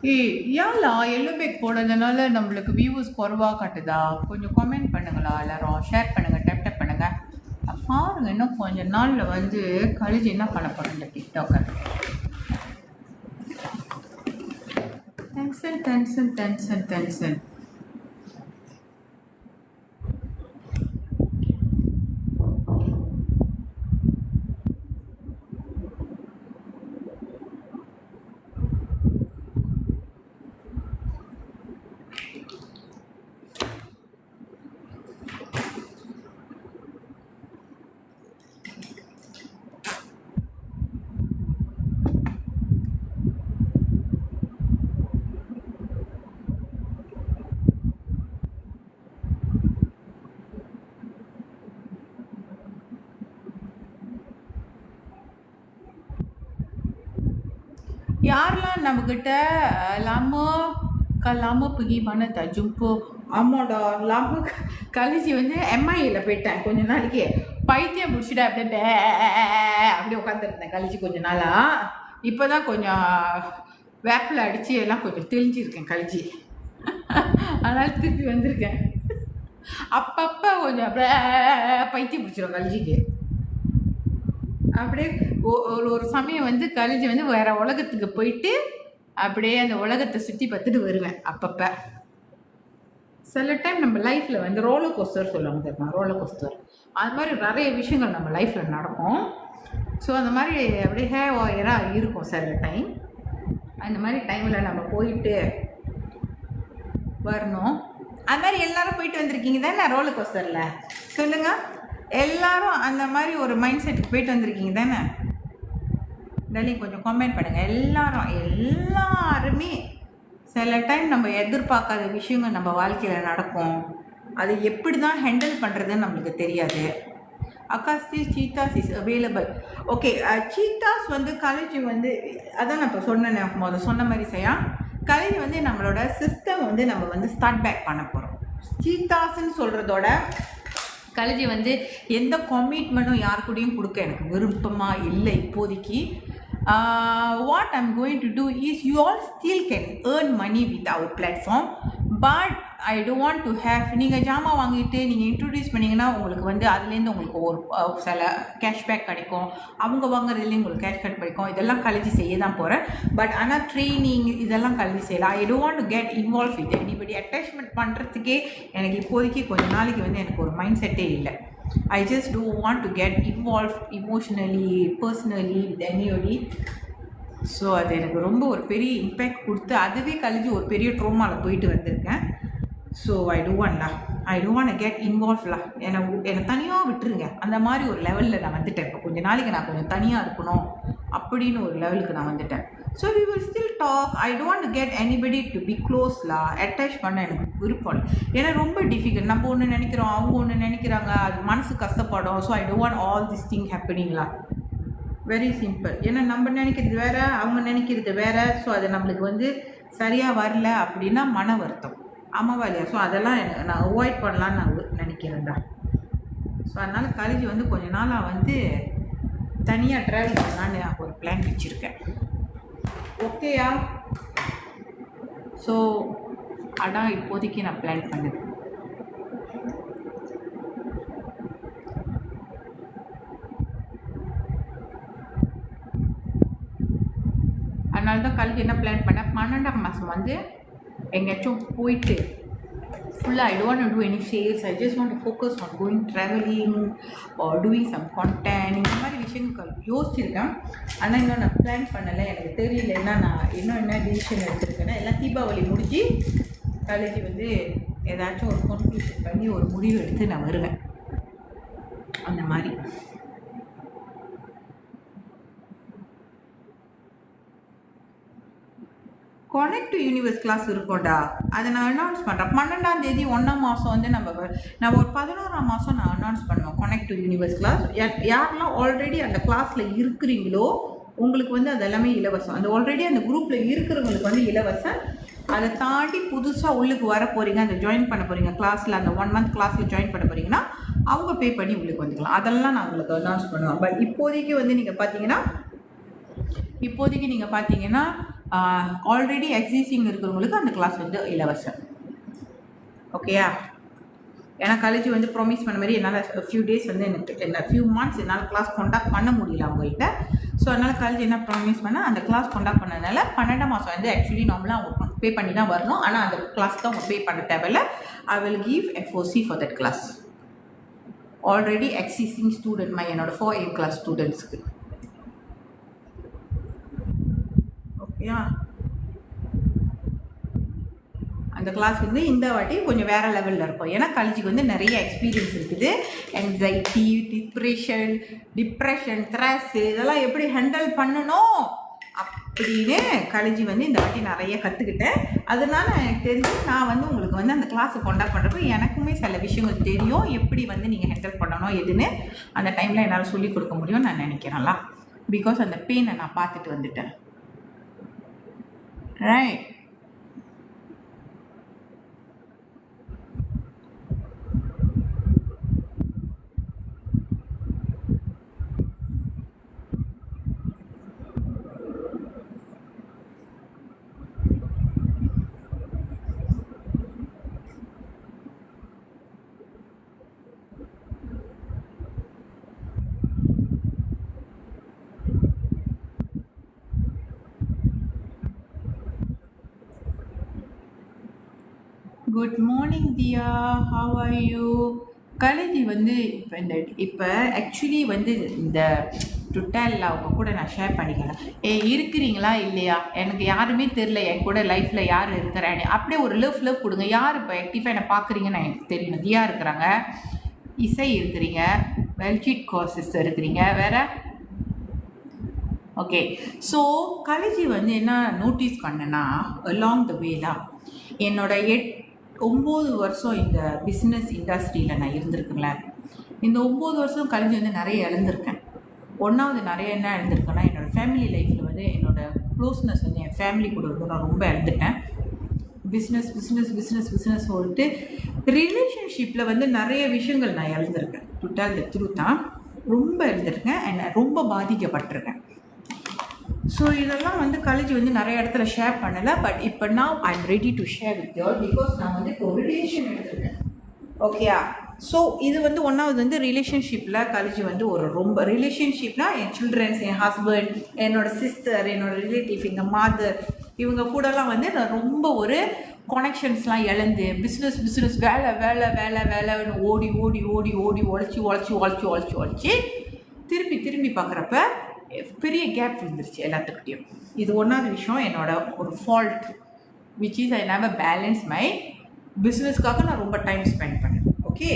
ஏய் ஏன்லா எல்லோ பேக் போடுறதுனால நம்மளுக்கு வியூவர்ஸ் குறைவாக காட்டுதா? கொஞ்சம் கமெண்ட் பண்ணுங்களா எல்லாரும், ஷேர் பண்ணுங்கள், டேப் டேப் பண்ணுங்கள். பாருங்கள், இன்னும் கொஞ்ச நாளில் வந்து கழிச்சு என்ன பண்ண போகிறோம் இந்த டிக்டாக்கை. Tension tension tension tension. யாரெல்லாம் நம்மக்கிட்ட lama pergi mana tak jumpa. ஆமாடா, lama கழிச்சு வந்து எம்ஐயில் போயிட்டேன் கொஞ்ச நாளைக்கு. பைத்தியம் பிடிச்சிட்டு அப்படியே உட்காந்துருந்தேன் கழிச்சு கொஞ்ச நாளா. இப்போ தான் கொஞ்சம் வேப்பில் அடித்து எல்லாம் கொஞ்சம் தெளிஞ்சிருக்கேன் கழிச்சு. அதனால் திருப்பி வந்திருக்கேன். அப்பப்போ கொஞ்சம் அப்படியே பைத்தியம் பிடிச்சிடும் கழிச்சிக்கு. அப்படியே ஒரு சமயம் வந்து கழிஞ்சு வந்து வேற உலகத்துக்கு போயிட்டு அப்படியே அந்த உலகத்தை சுற்றி பார்த்துட்டு வருவேன் அப்பப்போ. சில டைம் நம்ம லைஃப்பில் வந்து ரோலர் கோஸ்டர் சொல்லுவாங்க தெரியுமா, ரோலர் கோஸ்டர். அது மாதிரி நிறைய விஷயங்கள் நம்ம லைஃப்பில் நடக்கும். ஸோ அந்த மாதிரி அப்படியே ஹேவாயராக இருக்கும் சில டைம். அந்த மாதிரி டைமில் நம்ம போயிட்டு வரணும். அது மாதிரி எல்லாரும் போயிட்டு வந்திருக்கீங்க தானே ரோலர் கோஸ்டரில்? சொல்லுங்கள், எல்லாரும் அந்த மாதிரி ஒரு மைண்ட் செட்டுக்கு போயிட்டு வந்திருக்கீங்க தானே? டெய்லி கொஞ்சம் கமெண்ட் பண்ணுங்கள். எல்லாருமே சில டைம் நம்ம எதிர்பார்க்காத விஷயங்கள் நம்ம வாழ்க்கையில் நடக்கும். அது எப்படி தான் ஹேண்டில் பண்ணுறதுன்னு நம்மளுக்கு தெரியாது. அக்கா still cheetahs is available. Okay, cheetahs வந்து காலேஜ் வந்து அதான் நான் இப்போ சொன்னேன் சொன்ன மாதிரி செய்யா. காலேஜ் வந்து நம்மளோட சிஸ்டம் வந்து நம்ம வந்து ஸ்டார்ட் பேக் பண்ண போகிறோம். சீட்டாஸ்ன்னு சொல்கிறதோட காலேஜ் வந்து எந்த கமிட்மெண்ட்டும் யார் கூடயும் கொடுக்க எனக்கு விருப்பமாக இல்லை இப்போதைக்கு. What I'm going to do is you all still can earn money with our platform, but I don't want to have நீங்கள் ஜாமா வாங்கிட்டு நீங்கள் இன்ட்ரடியூஸ் பண்ணிங்கன்னா உங்களுக்கு வந்து அதுலேருந்து உங்களுக்கு ஒரு சில கேஷ்பேக் கிடைக்கும். அவங்க வாங்குறதுலேயும் உங்களுக்கு கேஷ்பேக் கிடைக்கும். இதெல்லாம் கழிச்சு செய்ய தான் போகிறேன். பட் ஆனால் ட்ரைனிங் இதெல்லாம் கழிச்சு செய்யலாம். I don't want to get involved with anybody. Attachment பண்ணுறதுக்கே எனக்கு இப்போதைக்கு கொஞ்ச நாளைக்கு வந்து எனக்கு ஒரு மைண்ட் செட்டே இல்லை. I just don't want to get involved emotionally, personally with anybody. So அது எனக்கு ரொம்ப ஒரு பெரிய இம்பேக்ட் கொடுத்து அதுவே கழிஞ்சு ஒரு பெரிய ட்ரோமாவில் போயிட்டு வந்திருக்கேன். So I don't want get இன்வால்வ்லாம். என்னை தனியாக விட்டுருங்க. அந்த மாதிரி ஒரு லெவலில் நான் வந்துட்டேன். இப்போ கொஞ்சம் நாளைக்கு நான் கொஞ்சம் தனியாக இருக்கணும் அப்படின்னு ஒரு லெவலுக்கு நான் வந்துட்டேன். So we will still talk. I don't want get anybody to be க்ளோஸ்லா. அட்டாச் பண்ண எனக்கு விருப்பம் இல்லை. ஏன்னா ரொம்ப டிஃபிகல்ட். நம்ம ஒன்று நினைக்கிறோம், அவங்க ஒன்று நினைக்கிறாங்க, அது மனசு கஷ்டப்படும். So I don't want all this thing ஹேப்பனிங்லா. Very simple. ஏன்னா நம்ம நினைக்கிறது வேறு, அவங்க நினைக்கிறது வேறு. ஸோ அது நம்மளுக்கு வந்து சரியாக வரல அப்படின்னா மன வருத்தம். ஆமாவா இல்லையா? ஸோ அதெல்லாம் நான் அவாய்ட் பண்ணலான்னு நான் நினைக்கிறேன்டா. ஸோ அதனால் காலேஜ் வந்து கொஞ்ச நாளாக வந்து தனியாக ட்ராவல் பண்ணலான்னு ஒரு பிளான் வச்சுருக்கேன். ஓகேயா? ஸோ அதான் இப்போதைக்கு நான் பிளான் பண்ணுது. அதனால தான் காலேஜ் என்ன பிளான் பண்ணேன், 12ஆம் மாதம் வந்து எங்கேயாச்சும் போயிட்டு ஃபுல்லாக I don't want to do any sales. I just want to focus on going traveling or doing some content. இந்த மாதிரி விஷயங்கள் யோசிச்சிருக்கேன். ஆனால் இன்னும் நான் பிளான் பண்ணலை. எனக்கு தெரியல நான் என்ன டிசிஷன் எடுத்திருக்கேன்னா எல்லாம் தீபாவளி முடிஞ்சு காலேஜ் வந்து ஏதாச்சும் ஒரு கன்க்ளூஷன் பண்ணி ஒரு முடிவு எடுத்து நான் வருவேன். அந்த மாதிரி கனெக்ட் டு யூனிவர்ஸ் கிளாஸ் இருக்கும்டா. அதை நான் அனௌன்ஸ் பண்ணுறேன். 12ஆம் தேதி 1ஆம் மாதம் வந்து நம்ம ஒரு 11ஆம் மாதம் நான் அனௌன்ஸ் பண்ணுவேன் கனெக்ட் டு யூனிவர்ஸ் கிளாஸ். யாரெல்லாம் ஆல்ரெடி அந்த கிளாஸில் இருக்கிறீங்களோ உங்களுக்கு வந்து அது எல்லாமே இலவசம். அந்த ஆல்ரெடி அந்த குரூப்பில் இருக்கிறவங்களுக்கு வந்து இலவசம். அதை தாண்டி புதுசாக உள்ளுக்கு வர போகிறீங்க, அந்த ஜாயின் பண்ண போகிறீங்க கிளாஸில், அந்த 1 மந்த் கிளாஸில் ஜாயின் பண்ண போகிறீங்கன்னா அவங்க பே பண்ணி உள்ளுக்கு வந்துக்கலாம். அதெல்லாம் நான் உங்களுக்கு அனௌன்ஸ் பண்ணுவேன். பட் இப்போதைக்கு வந்து நீங்கள் பார்த்தீங்கன்னா ஆல்ரெடி எக்ஸிஸ்டிங் இருக்கிறவங்களுக்கு அந்த கிளாஸ் வந்து இலவசம். ஓகேயா? ஏன்னா காலேஜ் வந்து ப்ராமிஸ் பண்ண மாதிரி என்னால் ஃபியூ டேஸ் வந்து எனக்கு ஃபியூ மந்த்ஸ் என்னால் கிளாஸ் காண்டாக்ட் பண்ண முடியல அவங்கள்ட்ட. ஸோ அதனால் காலேஜ் என்ன ப்ராமிஸ் பண்ணால் அந்த கிளாஸ் காண்டாக்ட் பண்ணதுனால 12ஆம் மாதம் வந்து ஆக்சுவலி நார்மலாக அவங்க பே பண்ணி தான் வரணும். ஆனால் அந்த கிளாஸ்க்கு அவங்க பே பண்ண தேவையில்ல. I will give FOC for that class. Already existing student என்னோட 4A கிளாஸ் ஸ்டூடெண்ட்ஸ்க்கு. ஓகேயா? அந்த கிளாஸ் வந்து இந்த வாட்டி கொஞ்சம் வேறு லெவலில் இருக்கும். ஏன்னா காலேஜுக்கு வந்து நிறைய எக்ஸ்பீரியன்ஸ் இருக்குது. என்சைட்டி, டிப்ரெஷன், ஸ்ட்ரெஸ் இதெல்லாம் எப்படி ஹேண்டில் பண்ணணும் அப்படின்னு காலேஜ் வந்து இந்த வாட்டி நிறைய கற்றுக்கிட்டேன். அதனால எனக்கு தெரிஞ்சு நான் வந்து உங்களுக்கு வந்து அந்த கிளாஸை காண்டாக்ட் பண்ணுறப்ப எனக்குமே சில விஷயங்கள் தெரியும், எப்படி வந்து நீங்கள் ஹேண்டில் பண்ணணும் எதுன்னு அந்த டைமில் என்னால் சொல்லிக் கொடுக்க முடியும்னு நான் நினைக்கிறேன்ல. பிகாஸ் அந்த பெயினை நான் பார்த்துட்டு வந்துட்டேன். Right? Good morning Diya, how are you? College வந்து இப்போ ஆக்சுவலி வந்து இந்த டுட்டலில் அவங்க கூட நான் ஷேர் பண்ணிக்கிறேன். இருக்கிறீங்களா இல்லையா எனக்கு யாருமே தெரில, என் கூட லைஃப்பில் யார் இருக்கிறேன் அப்படியே ஒரு லவ் கொடுங்க. யார் இப்போ ஆக்டிவாக என்னை பார்க்குறீங்கன்னு எனக்கு தெரியணும். தியா இருக்கிறாங்க, இசை இருக்கிறீங்க, வெல்ஜிட் கோர்சஸ் இருக்கிறீங்க, வேறு ஓகே. ஸோ காலேஜ் வந்து என்ன நோட்டீஸ் பண்ணேன்னா அலாங் த வேலாம் என்னோட 9 வருஷம் இந்த பிஸ்னஸ் இண்டஸ்ட்ரியில் நான் இருந்திருக்கேன்ல. இந்த 9 வருஷம் கழிஞ்சு வந்து நிறைய இழந்திருக்கேன். ஒன்றாவது நிறைய என்ன இழந்திருக்கேன்னா என்னோடய ஃபேமிலி லைஃப்பில் வந்து என்னோடய க்ளோஸ்னஸ் வந்து என் ஃபேமிலி கூட வந்து நான் ரொம்ப இழந்துட்டேன். பிஸ்னஸ் சொல்லிட்டு ரிலேஷன்ஷிப்பில் வந்து நிறைய விஷயங்கள் நான் இழந்திருக்கேன். டு டெல் தி ட்ரூத் தான் ரொம்ப இழந்திருக்கேன் அண்ட் ரொம்ப பாதிக்கப்பட்டிருக்கேன். ஸோ இதெல்லாம் வந்து காலேஜ் வந்து நிறைய இடத்துல ஷேர் பண்ணலை. பட் இப்போ நான் I am ready to share with you because நான் வந்து இப்போ ரிலேஷன் எடுத்துருக்கேன். ஓகேயா? ஸோ இது வந்து ஒன்றாவது வந்து ரிலேஷன்ஷிப்பில் காலேஜ் வந்து ஒரு ரொம்ப ரிலேஷன்ஷிப்னால் என் சில்ட்ரன்ஸ், என் ஹஸ்பண்ட், என்னோடய சிஸ்டர், என்னோடய ரிலேட்டிவ், எங்கள் மாதர் இவங்க கூடலாம் வந்து நான் ரொம்ப ஒரு கனெக்ஷன்ஸ்லாம் இழந்து பிஸ்னஸ் வேலைன்னு ஓடி உழைச்சி திரும்பி பார்க்குறப்ப பெரிய கேப் விழுந்துருச்சு எல்லாத்துக்கிட்டையும். இது ஒன்றாவது விஷயம், என்னோட ஒரு fault which is I never balance my பிஸ்னஸ்க்காக நான் ரொம்ப டைம் ஸ்பெண்ட் பண்ணேன். ஓகே,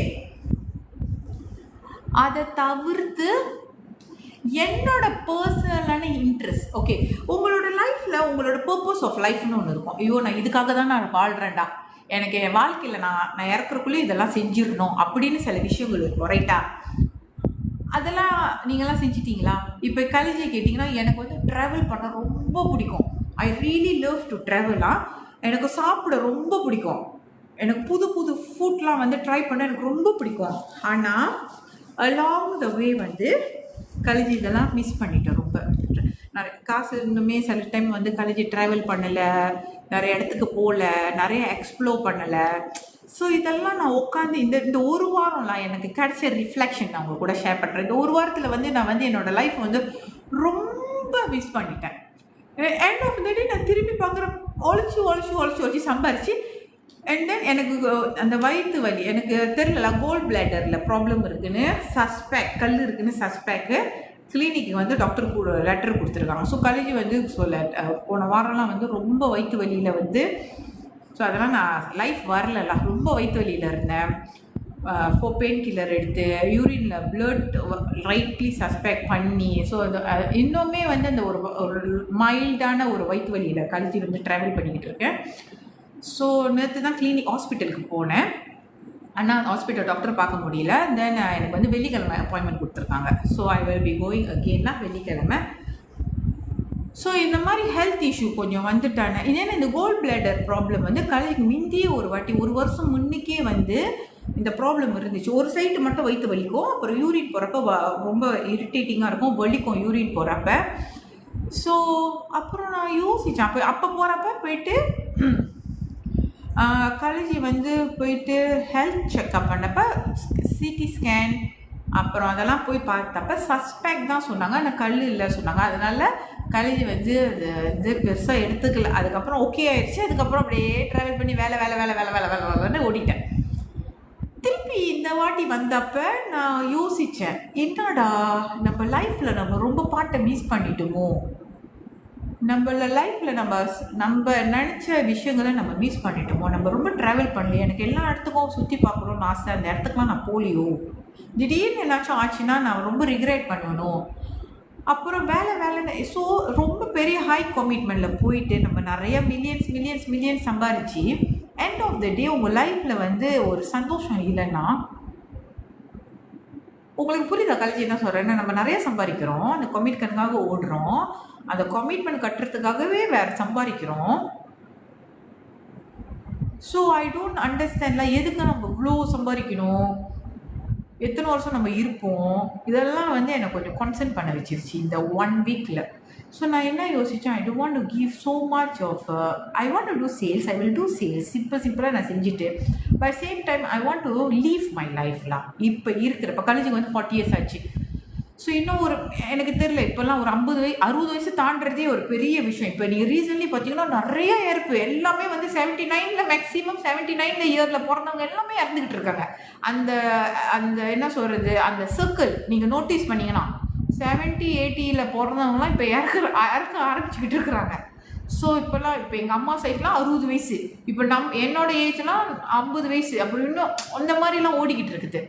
அதை தவிர்த்து என்னோட பர்சனலான இன்ட்ரெஸ்ட். ஓகே, உங்களோட லைஃப்பில் உங்களோட பர்பஸ் ஆஃப் லைஃப்னு ஒன்று இருக்கும். ஐயோ நான் இதுக்காக தான் நான் வாழ்கிறேன்டா, எனக்கு என் வாழ்க்கையில் நான் இறக்குறக்குள்ளே இதெல்லாம் செஞ்சிடணும் அப்படின்னு சில விஷயங்கள் இருக்கும். ரைட்டா? அதெல்லாம் நீங்கள்லாம் செஞ்சிட்டிங்களா? இப்போ காலேஜை கேட்டிங்கன்னா எனக்கு வந்து ட்ராவல் பண்ண ரொம்ப பிடிக்கும். ஐ ரியலி லவ் டு ட்ராவலாம். எனக்கு சாப்பிட ரொம்ப பிடிக்கும். எனக்கு புது ஃபுட்லாம் வந்து ட்ரை பண்ண எனக்கு ரொம்ப பிடிக்கும். ஆனால் அலாங் த வே வந்து காலேஜ் இதெல்லாம் மிஸ் பண்ணிட்டேன். ரொம்ப நிறைய காசு இருந்துமே சில டைம் வந்து காலேஜ் ட்ராவல் பண்ணலை, நிறைய இடத்துக்கு போகல, நிறைய எக்ஸ்ப்ளோர் பண்ணலை. ஸோ இதெல்லாம் நான் உட்காந்து இந்த ஒரு வாரம்லாம் எனக்கு கிடைச்ச ரிஃப்ளெக்ஷன் நான் உங்க கூட ஷேர் பண்ணுறேன். இந்த ஒரு வாரத்தில் வந்து நான் வந்து என்னோடய லைஃப் வந்து ரொம்ப மிஸ் பண்ணிட்டேன். எண்ட் ஆஃப் த டே நான் திரும்பி பார்க்குறேன், ஒழிச்சு சம்பாரிச்சு. அண்ட் தென் எனக்கு அந்த வயிற்று வலி எனக்கு தெரியல, கோல்ட் பிளாடரில் ப்ராப்ளம் இருக்குன்னு கல் இருக்குன்னு சஸ்பெக்ட் கிளினிக்கு வந்து டாக்டர் கூட லெட்டர் கொடுத்துருக்காங்க. ஸோ காலேஜ் வந்து போன வாரம்லாம் வந்து ரொம்ப வயிற்று வலியில் வந்து, ஸோ அதெல்லாம் நான் லைஃப் வரல, ரொம்ப வயிற்று வலியில் இருந்தேன். 4 பெயின் கில்லர் எடுத்து யூரினில் பிளட் ரைட்லி சஸ்பெக்ட் பண்ணி, ஸோ அது இன்னுமே வந்து அந்த ஒரு மைல்டான ஒரு வயிற்று வலியில் காலேஜ் வந்து ட்ராவல் பண்ணிக்கிட்டு இருக்கேன். ஸோ நேற்று தான் ஹாஸ்பிட்டலுக்கு போனேன். ஆனால் ஹாஸ்பிட்டல் டாக்டர் பார்க்க முடியல. தென் எனக்கு வந்து வெள்ளிக்கிழமை அப்பாயின்மெண்ட் கொடுத்துருக்காங்க. So I will be going அகெயின்னா வெள்ளிக்கிழமை. ஸோ இந்த மாதிரி ஹெல்த் இஷ்யூ கொஞ்சம் வந்துட்டானே. இதே இந்த கோல்ட் பிளாடர் ப்ராப்ளம் வந்து காலேஜுக்கு முந்தையே ஒரு வாட்டி 1 வருஷம் முன்னுக்கே வந்து இந்த ப்ராப்ளம் இருந்துச்சு. ஒரு சைடு மட்டும் வயிற்று வலிக்கும், அப்புறம் யூரின் போகிறப்ப ரொம்ப இரிட்டேட்டிங்காக இருக்கும், வலிக்கும் யூரின் போகிறப்ப. ஸோ அப்புறம் நான் யோசித்தேன். அப்போ போகிறப்ப போயிட்டு காலேஜ் வந்து போயிட்டு ஹெல்த் செக்அப் பண்ணப்போ சிடி ஸ்கேன் அப்புறம் அதெல்லாம் போய் பார்த்தப்ப சஸ்பெக்ட் தான் சொன்னாங்க. ஆனால் கல் இல்லை சொன்னாங்க. அதனால காலேஜ் வந்து அது வந்து பெருசாக எடுத்துக்கல. அதுக்கப்புறம் ஓகே ஆயிடுச்சு. அதுக்கப்புறம் அப்படியே ட்ராவல் பண்ணி வேலை வேலை வேலை வேலை வேலை வேலை வேலைன்னு ஓடிட்டேன். திருப்பி இந்த வாட்டி வந்தப்ப நான் யோசித்தேன், என்னடா நம்ம லைஃப்பில் நம்ம ரொம்ப பாட்டை மிஸ் பண்ணிட்டோமோ, நம்மள லைஃப்பில் நம்ம நினச்ச விஷயங்களை நம்ம மிஸ் பண்ணிட்டோமோ, நம்ம ரொம்ப ட்ராவல் பண்ணலையே, எனக்கு எல்லா இடத்துக்கும் சுற்றி பார்க்கணுன்னு ஆசை, அந்த இடத்துக்குலாம் நான் போலியோ, திடீர்னு என்னாச்சும் ஆச்சுன்னா நான் ரொம்ப ரிக்ரெட் பண்ணணும். அப்புறம் வேலைன்னு ஸோ ரொம்ப பெரிய ஹை கமிட்மெண்ட்டில் போயிட்டு நம்ம நிறைய மில்லியன்ஸ் சம்பாரிச்சு எண்ட் ஆஃப் த டே உங்கள் லைஃப்பில் வந்து ஒரு சந்தோஷம் இல்லைன்னா, உங்களுக்கு புரியுதா காலேஜ் என்ன சொல்கிறேன்னா, நம்ம நிறைய சம்பாதிக்கிறோம், அந்த கமிட்மெண்ட்டுக்காக ஓடுறோம், அந்த கமிட்மெண்ட் கட்டுறதுக்காகவே வேறு சம்பாதிக்கிறோம். ஸோ ஐ டோன்ட் அண்டர்ஸ்டாண்ட்ல எதுக்கு நம்ம இவ்வளோ சம்பாதிக்கணும், எத்தனை வருஷம் நம்ம இருப்போம், இதெல்லாம் வந்து என்னை கொஞ்சம் கான்சன்ட் பண்ண வச்சிருச்சு இந்த 1 வீக்கில். ஸோ நான் என்ன யோசித்தேன், I don't want to give so much of I want to do sales, I will do sales சிம்பிளாக நான் செஞ்சுட்டு by same time I want to live my லைஃப்லாம். இப்போ இருக்கிறப்ப காலேஜுக்கு வந்து 40 இயர்ஸ் ஆச்சு. ஸோ இன்னும் ஒரு எனக்கு தெரியல, இப்போல்லாம் ஒரு 60 வயசு தாண்டதே ஒரு பெரிய விஷயம். இப்போ நீங்கள் ரீசன்ட்லி பார்த்தீங்கன்னா நிறைய இறப்பு, எல்லாமே வந்து 79 மேக்ஸிமம் 79 இயரில் பிறந்தவங்க எல்லாமே இறந்துக்கிட்டு இருக்காங்க. அந்த அந்த என்ன சொல்கிறது, அந்த சர்க்கிள் நீங்கள் நோட்டீஸ் பண்ணிங்கன்னா 70-80 பிறந்தவங்களாம் இப்போ இறக்க ஆரம்பிச்சுக்கிட்டு இருக்கிறாங்க. ஸோ இப்போ எங்கள் அம்மா சைட்லாம் 60 வயசு, இப்போ என்னோட ஏஜ்லாம் 50 வயசு, அப்படி இன்னும் அந்த மாதிரிலாம் ஓடிக்கிட்டு இருக்குது.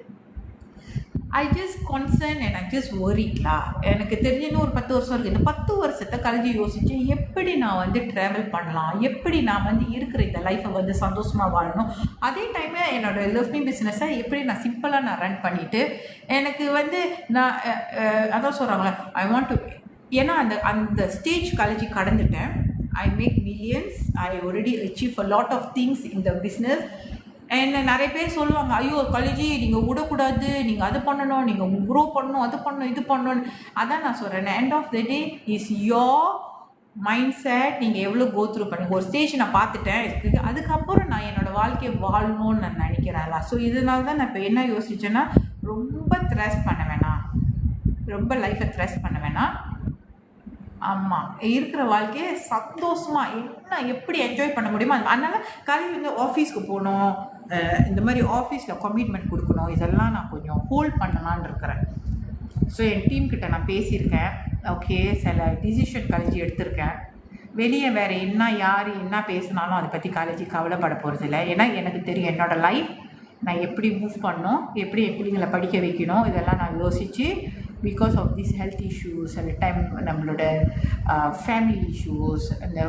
I just concern and I just ஒரிட்லா. எனக்கு தெரிஞ்ச இன்னும் ஒரு 10 வருஷம் இருக்குது. இந்த 10 வருஷத்தை கல்வி யோசிச்சு எப்படி நான் வந்து ட்ராவல் பண்ணலாம், எப்படி நான் வந்து இருக்கிற இந்த லைஃப்பை வந்து சந்தோஷமாக வாழணும், அதே டைமில் என்னோடய லவ்மி பிஸ்னஸை எப்படி நான் சிம்பிளாக நான் ரன் பண்ணிவிட்டு எனக்கு வந்து நான் அதான் சொல்கிறாங்களே ஐ வாண்ட் டு, ஏன்னா அந்த ஸ்டேஜ் காலேஜ் கடந்துட்டேன். I make millions, I already achieve a lot of things in the business. என்ன நிறைய பேர் சொல்லுவாங்க, ஐயோ காலேஜி நீங்கள் விடக்கூடாது, நீங்கள் அது பண்ணணும், நீங்கள் க்ரோ பண்ணணும், அது பண்ணணும், இது பண்ணணும். அதான் நான் சொல்கிறேன், end of the day is your mind set. நீங்கள் எவ்வளோ கோ த்ரூ பண்ணி ஒரு ஸ்டேஜ் நான் பார்த்துட்டேன், அதுக்கப்புறம் நான் என்னோடய வாழ்க்கையை வாழணும்னு நான் நினைக்கிறேன்ல. ஸோ இதனால தான் நான் இப்போ என்ன யோசிச்சேன்னா, ரொம்ப த்ரெஸ் பண்ண வேணாம், ரொம்ப லைஃப்பை த்ரெஸ் பண்ண வேணாம். ஆமாம், இருக்கிற வாழ்க்கையை சந்தோஷமாக என்ன எப்படி என்ஜாய் பண்ண முடியுமோ. அதனால் காலையில் வந்து ஆஃபீஸ்க்கு போகணும், இந்த மாதிரி ஆஃபீஸில் கமிட்மெண்ட் கொடுக்கணும், இதெல்லாம் நான் கொஞ்சம் ஹோல்ட் பண்ணலான்னு இருக்கிறேன். ஸோ என் டீம்கிட்ட நான் பேசியிருக்கேன். ஓகே, சில டிசிஷன் காலேஜ் எடுத்திருக்கேன். வெளியே வேறு யார் என்ன பேசினாலும் அதை பற்றி காலேஜ் கவலைப்பட போகிறதில்ல. ஏன்னா எனக்கு தெரியும் என்னோடய லைஃப் நான் எப்படி மூவ் பண்ணணும், எப்படி பிள்ளைங்களை படிக்க வைக்கணும், இதெல்லாம் நான் யோசித்து because of this health issues, சில டைம் நம்மளோட ஃபேமிலி இஷ்யூஸ், அந்த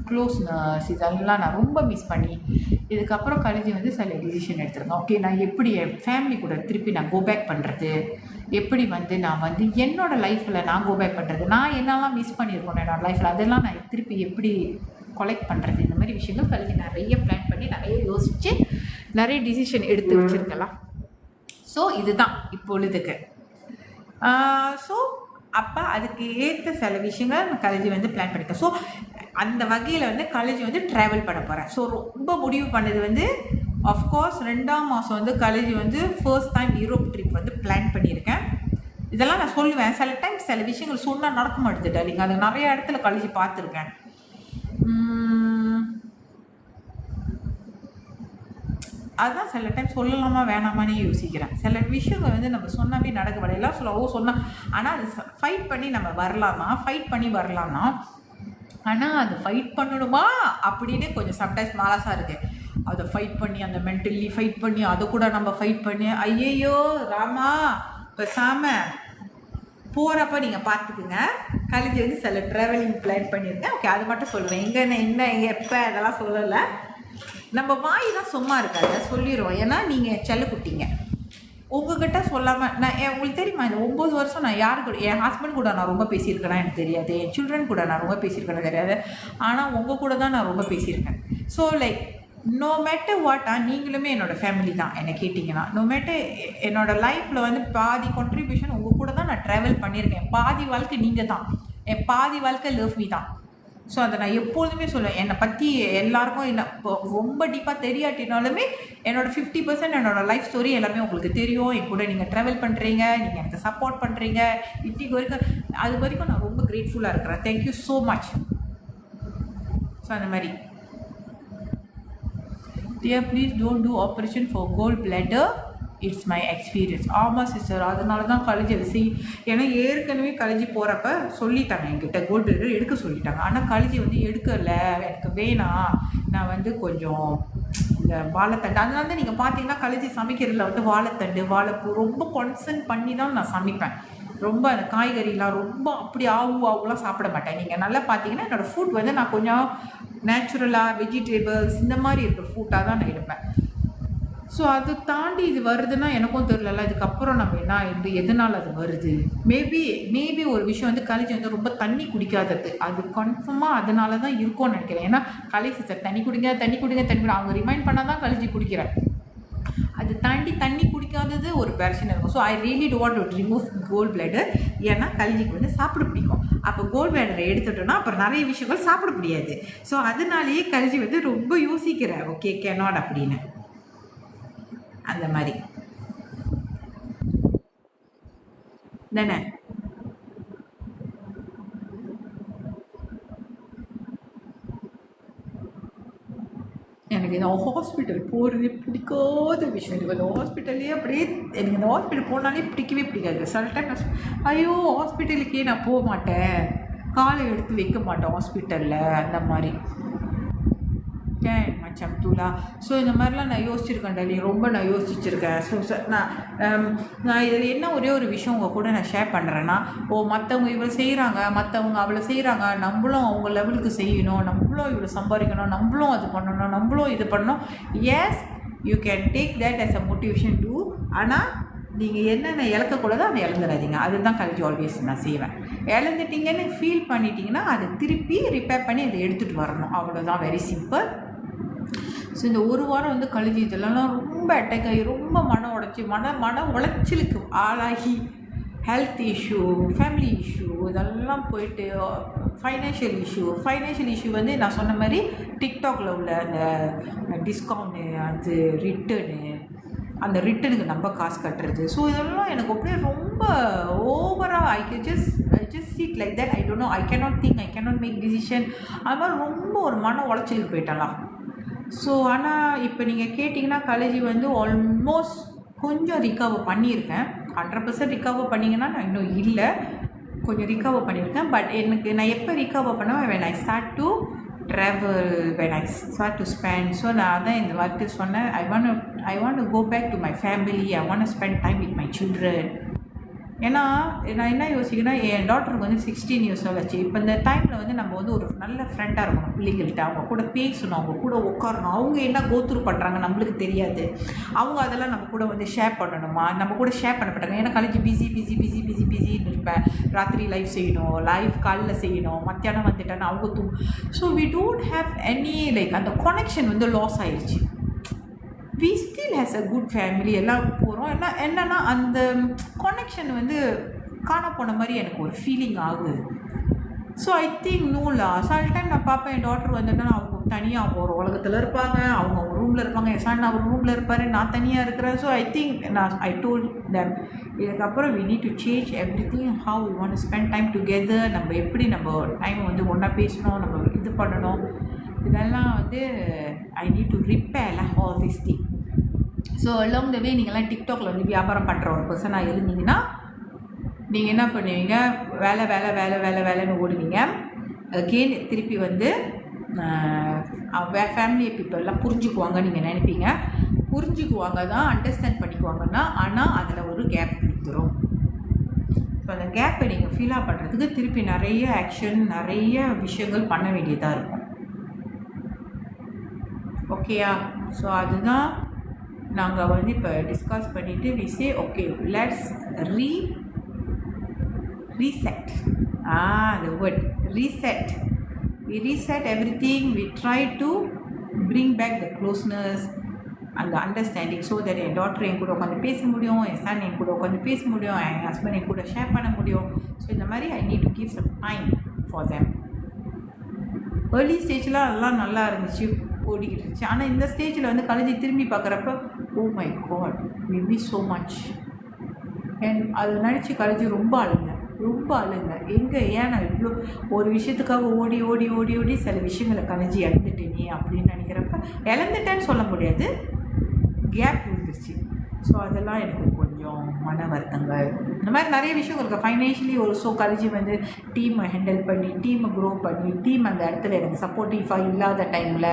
க்ளோஸ்னஸ், இதெல்லாம் நான் ரொம்ப மிஸ் பண்ணி இதுக்கப்புறம் காலேஜ் வந்து சில டிசிஷன் எடுத்துருக்கேன். ஓகே, நான் எப்படி என் ஃபேமிலி கூட திருப்பி நான் கோ பேக் பண்ணுறது, எப்படி வந்து நான் வந்து என்னோடய லைஃப்பில் நான் கோ பேக் பண்ணுறது, நான் என்னெல்லாம் மிஸ் பண்ணியிருக்கோம் என்னோடய லைஃப்பில், அதெல்லாம் நான் திருப்பி எப்படி கொலெக்ட் பண்ணுறது, இந்த மாதிரி விஷயங்கள் காலேஜ் நிறைய பிளான் பண்ணி நிறைய யோசித்து நிறைய டிசிஷன் எடுத்து வச்சுருக்கலாம். ஸோ இதுதான் இப்பொழுதுக்கு. ஸோ அப்போ அதுக்கு ஏற்ற சில விஷயங்கள் நான் காலேஜ் வந்து பிளான் பண்ணிட்டேன். ஸோ அந்த வகையில் வந்து காலேஜ் வந்து ட்ராவல் பண்ண போகிறேன். ஸோ ரொம்ப முடிவு பண்ணது வந்து ஆஃப்கோர்ஸ் 2ஆம் மாதம் வந்து காலேஜ் வந்து ஃபர்ஸ்ட் டைம் யூரோப் ட்ரிப் வந்து பிளான் பண்ணியிருக்கேன். இதெல்லாம் நான் சொல்லுவேன், சில டைம் சில விஷயங்கள் சொன்னால் நடக்க மாட்டேது டார்லிங். அது நிறைய இடத்துல காலேஜ் பார்த்துருக்கேன். அதுதான் சில டைம் சொல்லலாமா வேணாமான்னு யோசிக்கிறேன். சில விஷயங்கள் வந்து நம்ம சொன்னாமே நடக்க மாட்டேன். எல்லாம் சொன்னால் ஆனால் அது ஃபைட் பண்ணி நம்ம வரலாமா, ஆனால் அது ஃபைட் பண்ணணுமா அப்படின்னு கொஞ்சம் சம்டைம்ஸ் மாலாசாக இருக்குது. அதை ஃபைட் பண்ணி அந்த மென்டலி ஃபைட் பண்ணி அதை கூட நம்ம ஃபைட் பண்ணி ஐயையோ ராமா பேசாமல் போகிறப்ப நீங்கள் பார்த்துக்குங்க. காலேஜ் வந்து சில ட்ராவலிங் பிளான் பண்ணியிருக்கேன். ஓகே, அது மட்டும் சொல்லுவேன். என்ன எப்போ அதெல்லாம் சொல்லலை. நம்ம வாய் தான் சும்மா இருக்காது, சொல்லிடுவோம். ஏன்னா நீங்கள் செல்லக்குட்டிங்க, உங்ககிட்ட சொல்லாமல் நான் உங்களுக்கு தெரியுமா, இந்த 9 வருஷம் நான் யாரு கூட, என் ஹஸ்பண்ட் கூட நான் ரொம்ப பேசியிருக்கேன்னா எனக்கு தெரியாது, என் சில்ட்ரன் கூட நான் ரொம்ப பேசியிருக்கேன்னு தெரியாது, ஆனால் உங்கள் கூட தான் நான் ரொம்ப பேசியிருக்கேன். So like no matter what, நீங்களுமே என்னோடய ஃபேமிலி தான் என்னை கேட்டிங்கன்னா. நோ மேட்டர் என்னோடய லைஃப்பில் வந்து பாதி கான்ட்ரிபியூஷன் உங்கள் கூட தான் நான் ட்ராவல் பண்ணியிருக்கேன். பாதி வாழ்க்கை நீங்கள் தான். என் பாதி வாழ்க்கை லவ் மீ தான். ஸோ அதை நான் எப்பொழுதுமே சொல்லுவேன். என்னை பற்றி எல்லாருக்கும் என்ன இப்போ ரொம்ப டீப்பாக தெரியாட்டினாலுமே என்னோட 50% என்னோட லைஃப் ஸ்டோரி எல்லாமே உங்களுக்கு தெரியும். என் கூட நீங்கள் ட்ராவல் பண்ணுறீங்க, நீங்கள் எனக்கு சப்போர்ட் பண்ணுறீங்க, இன்னைக்கு வரைக்கும் அது வரைக்கும் நான் ரொம்ப கிரேட்ஃபுல்லாக இருக்கிறேன். Thank you so much. ஸோ அந்த மாதிரி dear please don't do operation for gold bladder, it's my experience. ஆமாம் சிஸ்டர், அதனால தான் கலேஜ் அது ஏன்னா ஏற்கனவே கலேஜ் போகிறப்ப சொல்லிட்டாங்க என்கிட்ட கோல்டு பிளேடர் எடுக்க சொல்லிட்டாங்க. ஆனால் கலேஜ் வந்து எடுக்கலை, எனக்கு வேணாம், நான் வந்து கொஞ்சம் இந்த வாழைத்தண்டு, அதனால தான் நீங்கள் பார்த்தீங்கன்னா கலேஜ் சமைக்கிறதுல வந்து வாழைத்தண்டு வாழைப்பூ ரொம்ப கான்சன்ட் பண்ணி தான் நான் சமைப்பேன். ரொம்ப அந்த காய்கறிலாம் ரொம்ப அப்படி ஆவுலாம் சாப்பிட மாட்டேன். நீங்கள் நல்லா பார்த்தீங்கன்னா என்னோடய ஃபுட் வந்து நான் கொஞ்சம் நேச்சுரலாக வெஜிடபிள்ஸ் இந்த மாதிரி இருக்கிற ஃபுட்டாக தான் நான் எடுப்பேன். ஸோ அதை தாண்டி இது வருதுன்னா எனக்கும் தெரியல இதுக்கப்புறம் நம்ம என்ன இது எதனால் அது வருது. மேபி ஒரு விஷயம் வந்து கலேஜ் வந்து ரொம்ப தண்ணி குடிக்காதது, அது கன்ஃபார்மாக அதனால தான் இருக்கும்னு நினைக்கிறேன். ஏன்னா கலேஜ் சார் தண்ணி குடிங்க அவங்க ரிமைண்ட் பண்ணால் தான் கலேஜ் குடிக்கிறேன். அது தாண்டி தண்ணி குடிக்காதது ஒரு பிரச்சனை இருக்கும். So I really don't want to remove gall bladder. ஏன்னா கல்விக்கு வந்து சாப்பிட பிடிக்கும். அப்போ கோல்ட் பிளேடரை எடுத்துட்டோன்னா அப்புறம் நிறைய விஷயங்கள் சாப்பிட முடியாது. ஸோ அதனாலேயே கல்வி வந்து ரொம்ப யோசிக்கிறேன், ஓகே கேனாட் அப்படின்னு அந்த மாதிரி தானே. எனக்கு இந்த ஹாஸ்பிட்டல் போகிறதே பிடிக்காத விஷயம். எனக்கு அந்த ஹாஸ்பிட்டல்லே அப்படியே எனக்கு இந்த ஹாஸ்பிட்டல் போனாலே பிடிக்கவே பிடிக்காது. சில டைம் ஐயோ ஹாஸ்பிட்டலுக்கே நான் போக மாட்டேன், காலை எடுத்து வைக்க மாட்டேன் ஹாஸ்பிட்டலில் அந்த மாதிரி மச்சம் தூளா. ஸோ இந்த மாதிரிலாம் நான் யோசிச்சிருக்கேன் டெல்லி, ரொம்ப நான் யோசிச்சிருக்கேன். ஸோ நான் இதில் என்ன ஒரே ஒரு விஷயம் உங்கள் கூட நான் ஷேர் பண்ணுறேன்னா, மற்றவங்க இவ்வளோ செய்கிறாங்க, மற்றவங்க அவ்வளோ செய்கிறாங்க, நம்மளும் அவங்க லெவலுக்கு செய்யணும், நம்மளும் இவ்வளோ சம்பாதிக்கணும், நம்மளும் அது பண்ணணும், நம்மளும் இது பண்ணணும். Yes you can take that as a motivation too. ஆனால் நீங்கள் என்னென்ன இழக்கக்கூடாதோ அதை இழந்துடாதீங்க. அதுதான் கல்வி ஆல்வேஸ் நான் செய்வேன். இழந்துட்டீங்கன்னு ஃபீல் பண்ணிட்டீங்கன்னா அதை திருப்பி ரிப்பேர் பண்ணி அதை எடுத்துகிட்டு வரணும், அவ்வளோதான். Very simple. ஸோ இந்த ஒரு வாரம் வந்து கழிஞ்சு இதெல்லாம் ரொம்ப அட்டாக் ஆகி ரொம்ப மன உளைச்சலுக்கு ஆளாகி ஹெல்த் இஷ்யூ, ஃபேமிலி இஷ்யூ இதெல்லாம் போயிட்டு ஃபைனான்ஷியல் இஷ்யூ வந்து நான் சொன்ன மாதிரி டிக்டாக்ல உள்ள அந்த டிஸ்கவுண்ட்டு, அது அந்த ரிட்டனுக்கு நம்ம காசு கட்டுறது. ஸோ இதெல்லாம் எனக்கு அப்படியே ரொம்ப ஓவராக I just sit like that. I don't know, I cannot think, I cannot make decision. அது மாதிரி ரொம்ப ஒரு மன உளைச்சலுக்கு போயிட்டலாம். ஸோ ஆனால் இப்போ நீங்கள் கேட்டிங்கன்னா காலேஜ் வந்து ஆல்மோஸ்ட் கொஞ்சம் ரிகவர் பண்ணியிருக்கேன். 100% ரிகவர் பண்ணிங்கன்னா நான் இன்னும் இல்லை, கொஞ்சம் ரிகவர் பண்ணியிருக்கேன். பட் நான் எப்போ ரிகவர் பண்ணுவேன், when I start to travel, when I start to spend. So நான் அதான் இந்த வார்த்தை சொன்னேன், I want to go back to my family, I want to spend time with my children. ஏன்னா நான் என்ன யோசிக்கிறேன்னா, என் டாக்டருக்கு வந்து 16 years ஆச்சு. இப்போ இந்த டைமில் வந்து நம்ம வந்து ஒரு நல்ல ஃப்ரெண்டாக இருக்கணும் பிள்ளைங்கள்ட்ட, அவங்க கூட பேசணும், அவங்க கூட உட்காரணும். அவங்க என்ன கோத்ரூ பண்ணுறாங்க நம்மளுக்கு தெரியாது, அவங்க அதெல்லாம் நம்ம கூட வந்து ஷேர் பண்ணணுமா, நம்ம கூட ஷேர் பண்ணப்பட்டாங்க. ஏன்னா காலேஜ் பிஸின்னு இருப்பேன். ராத்திரி லைஃப் செய்யணும், காலையில் செய்யணும், மத்தியானம் வந்துட்டேன்னா அவங்க so we don't have any அந்த கனெக்ஷன் வந்து லாஸ் ஆயிடுச்சு. we still has a good family, எல்லாம் போகிறோம். என்னன்னா அந்த கனெக்ஷன் வந்து காண போன மாதிரி எனக்கு ஒரு ஃபீலிங் ஆகுது. ஸோ ஐ திங்க் நூலா சில டைம் நான் பார்ப்பேன், என் டாக்டர் வந்துட்டா அவங்க தனியாக ஒரு உலகத்தில் இருப்பாங்க, அவங்க ஒரு ரூமில் இருப்பாங்க, என் சன் அவர் ரூமில் இருப்பார், நான் தனியாக இருக்கிறேன். So I think I told that இதுக்கப்புறம் we need to change everything, how we want to spend time together. நம்ம எப்படி நம்ம டைம் வந்து ஒன்றா பேசணும், நம்ம இது பண்ணணும், இதெல்லாம் வந்து I need to repair all this thing. So along the way நீங்கள்லாம் டிக்டாக்ல வந்து வியாபாரம் பண்ணுற ஒரு பர்சனாக இருந்தீங்கன்னா நீங்கள் என்ன பண்ணுவீங்க, வேலைன்னு ஓடுவீங்க. அகெயின் திருப்பி வந்து ஃபேமிலி பீப்புளெலாம் புரிஞ்சுக்குவாங்க நீங்கள் நினைப்பீங்க, புரிஞ்சுக்குவாங்க தான், அண்டர்ஸ்டாண்ட் பண்ணிக்குவாங்கன்னா, ஆனால் அதில் ஒரு கேப் கொடுத்துரும். ஸோ அந்த கேப்பை நீங்கள் ஃபீலாக பண்ணுறதுக்கு திருப்பி நிறைய ஆக்ஷன், நிறைய விஷயங்கள் பண்ண வேண்டியதாக இருக்கும். ஓகேயா? ஸோ அதுதான் நாங்கள் வந்து இப்போ டிஸ்கஸ் பண்ணிவிட்டு we say okay let's reset. The word reset. We reset everything, we try to bring back the closeness, அந்த அண்டர்ஸ்டாண்டிங் ஸோ தட் என் டாக்டர் என் கூட உட்காந்து பேச முடியும், என் சன் என் கூட உட்காந்து பேச முடியும், என் ஹஸ்பண்ட் என் கூட ஷேர் பண்ண முடியும். ஸோ இந்த மாதிரி I need to give some time for them. Early ஸ்டேஜில் அதெல்லாம் நல்லா இருந்துச்சு, ஓடிக்கிட்டு இருந்துச்சு. ஆனால் இந்த ஸ்டேஜில் வந்து கலைஞ்சி திரும்பி பார்க்குறப்ப oh my god we miss so much. And அது நினச்சி கலைஞ்சி ரொம்ப அழுங்க. எங்கே ஏன் நான் இவ்வளோ ஒரு விஷயத்துக்காக ஓடி ஓடி ஓடி ஓடி சில விஷயங்களை கலைஞ்சி இழந்துட்டேனே அப்படின்னு நினைக்கிறப்ப, இழந்துட்டேன்னு சொல்ல முடியாது, கேப் விழுந்துருச்சு. ஸோ அதெல்லாம் எனக்கு கொஞ்சம் மன வருத்தங்கள். இந்த மாதிரி நிறைய விஷயம் இருக்குது. ஃபைனான்ஷியலி ஒரு கலைஞ்சி வந்து டீமை ஹேண்டில் பண்ணி, டீமை க்ரோ பண்ணி, டீம் அந்த இடத்துல எனக்கு சப்போர்ட்டிவாக இல்லாத டைமில்,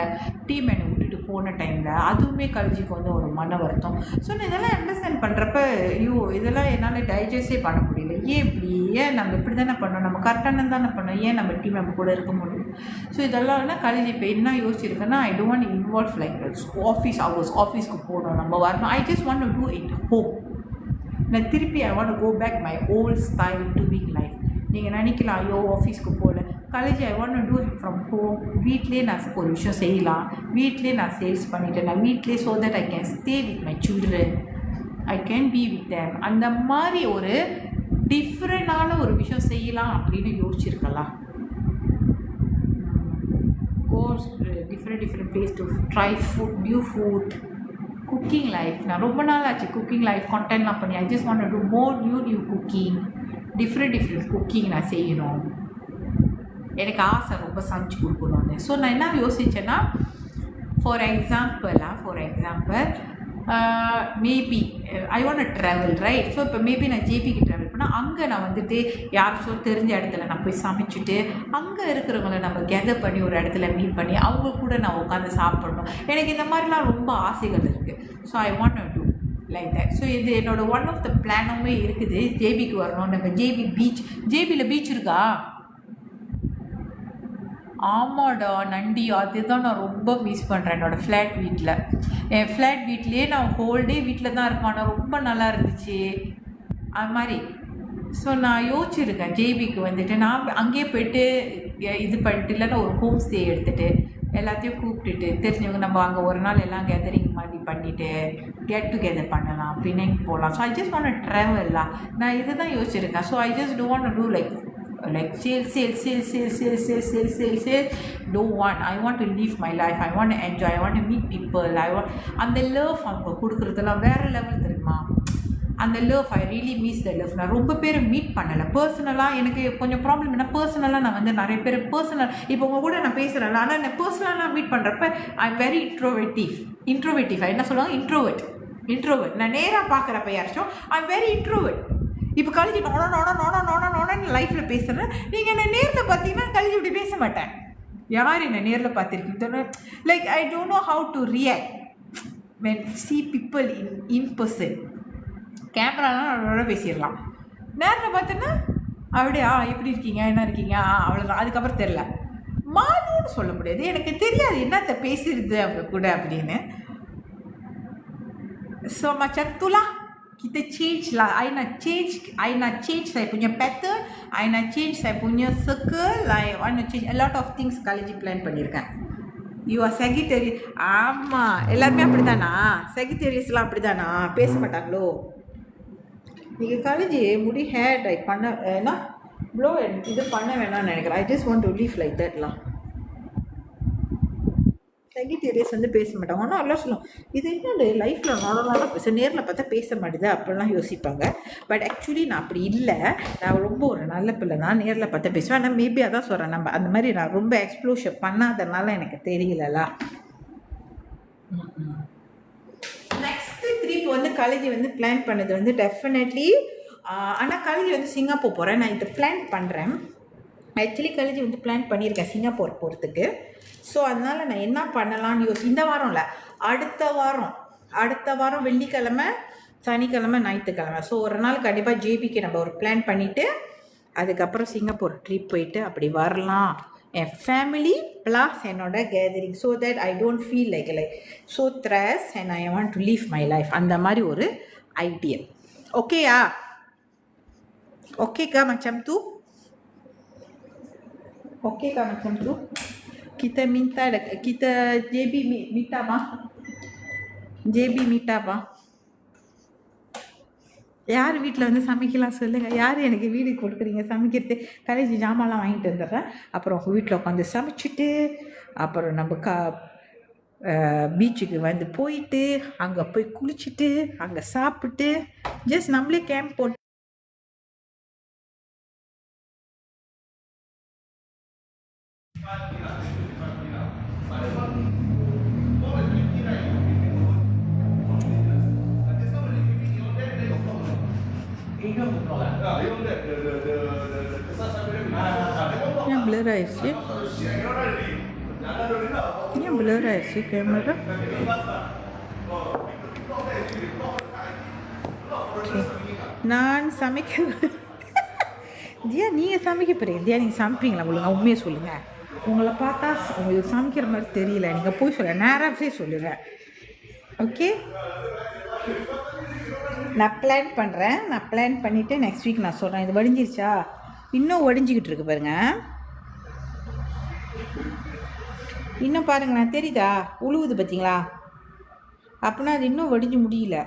டீம் என்னை விட்டுட்டு போன டைமில், அதுவுமே கலைஞ்சிக்கு வந்து ஒரு மன வருத்தம். ஸோ நான் இதெல்லாம் அண்டர்ஸ்டாண்ட் பண்ணுறப்ப ஐயோ இதெல்லாம் என்னால் டைஜஸ்டே பண்ண முடியல. ஏன் இப்படி, ஏன் நம்ம இப்படி தானே பண்ணோம், நம்ம கரெக்டான தானே பண்ணோம், ஏன் நம்ம டீம் நம்ம கூட இருக்க முடியும். ஸோ இதெல்லாம் கலைஞ்சி இப்போ என்ன யோசிச்சிருக்கேன்னா, I don't want involve like office hours, ஆஃபீஸ்க்கு போகணும், நம்ம வரணும். I just want to do it home. நான் திருப்பி I want to go back my old style doing life. நீங்கள் நினைக்கலாம் ஐயோ ஆஃபீஸ்க்கு போகல, college I want to do it from home. வீட்லேயே நான் ஒரு விஷயம் செய்யலாம், வீட்லேயே நான் சேல்ஸ் பண்ணிவிட்டேன், நான் வீட்லேயே so that I can stay with my children, I can be with them. அந்த மாதிரி ஒரு டிஃப்ரெண்டான ஒரு விஷயம் செய்யலாம் அப்படின்னு யோசிச்சிருக்கலாம். Course different place to try food, new food, cooking life. நான் ரொம்ப நாள் ஆச்சு குக்கிங் லைஃப் கான்டென்ட்லாம் பண்ணி. I just want to do more new cooking, different cooking நான் செய்யணும். எனக்கு ஆசை ரொம்ப சமைச்சு கொடுக்கணும்னு. ஸோ நான் என்ன யோசித்தேன்னா, for example maybe I want to travel right. So இப்போ மேபி நான் ஜேபிக்கு ட்ராவல் பண்ணால் அங்கே நான் வந்துட்டு யாருக்கும் தெரிஞ்ச இடத்துல நான் போய் சமைச்சிட்டு, அங்கே இருக்கிறவங்கள நம்ம கெதர் பண்ணி ஒரு இடத்துல மீட் பண்ணி அவங்க கூட நான் உட்காந்து சாப்பிடணும். எனக்கு இந்த மாதிரிலாம் ரொம்ப ஆசைகள் இருக்குது. So I want to do like that. So இது என்னோட ஒன் ஆஃப் த பிளானுமே இருக்குது. ஜேபிக்கு வரணும். நம்ம ஜேபி பீச், ஜேபியில் பீச் இருக்கா? ஆமாடா நண்டி, அதுதான் நான் ரொம்ப மிஸ் பண்ணுறேன் என்னோடய ஃப்ளாட் வீட்டில். என் ஃப்ளாட் வீட்லேயே நான் ஹோல் டே வீட்டில் தான் இருப்பேன். ஆனால் ரொம்ப நல்லா இருந்துச்சு அது மாதிரி. ஸோ நான் யோசிச்சுருக்கேன் ஜேபிக்கு வந்துட்டு நான் அங்கேயே போய்ட்டு இது பண்ணிட்டு, இல்லைன்னா ஒரு ஹோம் ஸ்டே எடுத்துகிட்டு எல்லாத்தையும் கூப்பிட்டுட்டு தெரிஞ்சவங்க நம்ம அங்கே ஒரு நாள் எல்லாம் கேதரிங் மாதிரி பண்ணிவிட்டு கெட் டுகெதர் பண்ணலாம், பின்னைக்கு போகலாம். So I just want to ட்ராவல்லாம். நான் இதை தான் யோசிச்சிருக்கேன். So I just don't want to do like sale. Don't want. I want to live my life. I want to enjoy. I want to meet people. அந்த லவ் அவங்க கொடுக்குறதெல்லாம் வேறு லெவல் தெரியுமா? அந்த love I really miss the love. நான் ரொம்ப பேரை மீட் பண்ணலை பர்சனலாக. எனக்கு கொஞ்சம் ப்ராப்ளம் என்ன, பர்சனலாக நான் வந்து நிறைய பேர் பர்சனல் இப்போ உங்கள் கூட நான் பேசுகிறேன், ஆனால் நான் பர்சனலாக மீட் பண்ணுறப்ப ஐ எம் வெரி இன்ட்ரோவேட்டிவ். என்ன சொல்லுவாங்க, இன்ட்ரோவர்ட். நான் நேராக பார்க்குறப்ப யாராச்சும் ஐ எம் வெரி இன்ட்ரோவர்ட். இப்போ கழிஞ்சு நோனோன்னு லைஃப்பில் பேசுகிறேன். நீங்கள் என்னை நேரில் பார்த்தீங்கன்னா கழிஞ்சு இப்படி பேச மாட்டேன். யார் என்னை நேரில் பார்த்துருக்கீங்க, like I don't know how to react when see people in person. கேமராலாம் அவளோட பேசிடலாம், நேரில் பார்த்தோன்னா அப்படியே எப்படி இருக்கீங்க, என்ன இருக்கீங்க, அவ்வளோதான். அதுக்கப்புறம் தெரில, மாதுன்னு சொல்ல முடியாது, எனக்கு தெரியாது என்னத்தை பேசுறது அவங்க கூட அப்படின்னு. So macam itulah kita change lah. I nak change saya punya pattern, I nak change saya punya circle, I want to change a lot of things. College plan பண்ணியிருக்கேன். You are Sagittarius. ஆமாம், எல்லாருமே அப்படி தானா? Sagittariusலாம் அப்படி தானா, பேச மாட்டாங்களோ? நீங்கள் காலேஜ் முடி ஹேர் டை பண்ண ஏன்னா ப்ளோ இது பண்ண வேணாம்னு நினைக்கிறேன். I just want to live like தட்லாம். Sagittarius வந்து பேச மாட்டாங்க. ஆனால் எல்லாம் சொல்லுவோம், இது என்ன லைஃப்பில் நார்மலாக பேச, நேரில் பார்த்தா பேச மாட்டேது அப்படிலாம் யோசிப்பாங்க. பட் ஆக்சுவலி நான் அப்படி இல்லை. நான் ரொம்ப ஒரு நல்ல பிள்ளை தான், நேரில் பார்த்தா பேசுவேன். ஆனால் மேபி அதான் சொல்கிறேன், நம்ம அந்த மாதிரி நான் ரொம்ப எக்ஸ்ப்ளோஷர் பண்ணாதனால எனக்கு தெரியலலா. நெக்ஸ்ட்டு ட்ரிப் வந்து காலேஜ் வந்து பிளான் பண்ணது வந்து டெஃபினெட்லி, ஆனால் காலேஜ் வந்து சிங்கப்பூர் போகிறேன். நான் இதை பிளான் பண்ணுறேன். ஆக்சுவலி காலேஜ் வந்து பிளான் பண்ணியிருக்கேன் சிங்கப்பூர் போகிறதுக்கு. ஸோ அதனால் நான் என்ன பண்ணலான்னு இந்த வாரம் இல்லை, அடுத்த வாரம் வெள்ளிக்கிழமை, சனிக்கிழமை, ஞாயிற்றுக்கிழமை. ஸோ ஒரு நாள் கண்டிப்பாக ஜேபிக்கு நம்ம ஒரு பிளான் பண்ணிவிட்டு அதுக்கப்புறம் சிங்கப்பூர் ட்ரிப் போயிட்டு அப்படி வரலாம். என் ஃபேமிலி ப்ளஸ் என்னோட gathering, so that I don't feel like so stress and I want to live my life. அந்த மாதிரி ஒரு ஐடியா. ஓகேயா? ஓகேக்கா macam tu? Okey macam tu? Kita JB minta maaf. JB மீட்டாப்பா. யார் வீட்டில் வந்து சமைக்கலாம் சொல்லுங்கள். யார் எனக்கு வீடு கொடுக்குறீங்க சமைக்கிறது? காலேஜ் ஜாமான்லாம் வாங்கிட்டு வந்துடுறேன். அப்புறம் உங்கள் வீட்டில் உட்காந்து சமைச்சிட்டு அப்புறம் நம்ம பீச்சுக்கு வந்து போயிட்டு அங்கே போய் குளிச்சுட்டு அங்கே சாப்பிட்டு ஜஸ்ட் நம்மளே கேம்ப் போட்டு ஏன் பிளர் ஆயிடுச்சு? ஏன் பிளர் ஆயிடுச்சு கேமரா? நான் சமைக்க தியா, நீங்கள் சமைக்க போகிறீங்க. தியா, நீங்கள் சமைப்பீங்களா? ஒழுங்கா உண்மையை சொல்லுங்கள். உங்களை பார்த்தா உங்களுக்கு சமைக்கிற மாதிரி தெரியல. நீங்கள் போய் சொல்லுங்கள், நேராகவே சொல்லுங்கள். ஓகே, நான் பிளான் பண்ணுறேன். நான் பிளான் பண்ணிவிட்டு நெக்ஸ்ட் வீக் நான் சொல்கிறேன். இது வடிஞ்சிருச்சா? இன்னும் வடிஞ்சிக்கிட்டு இருக்கு பாருங்க. இன்னும் பாருங்களேன், தெரியுதா? உழுவுது பார்த்தீங்களா? அப்படின்னா அது இன்னும் வடிஞ்சு முடியல.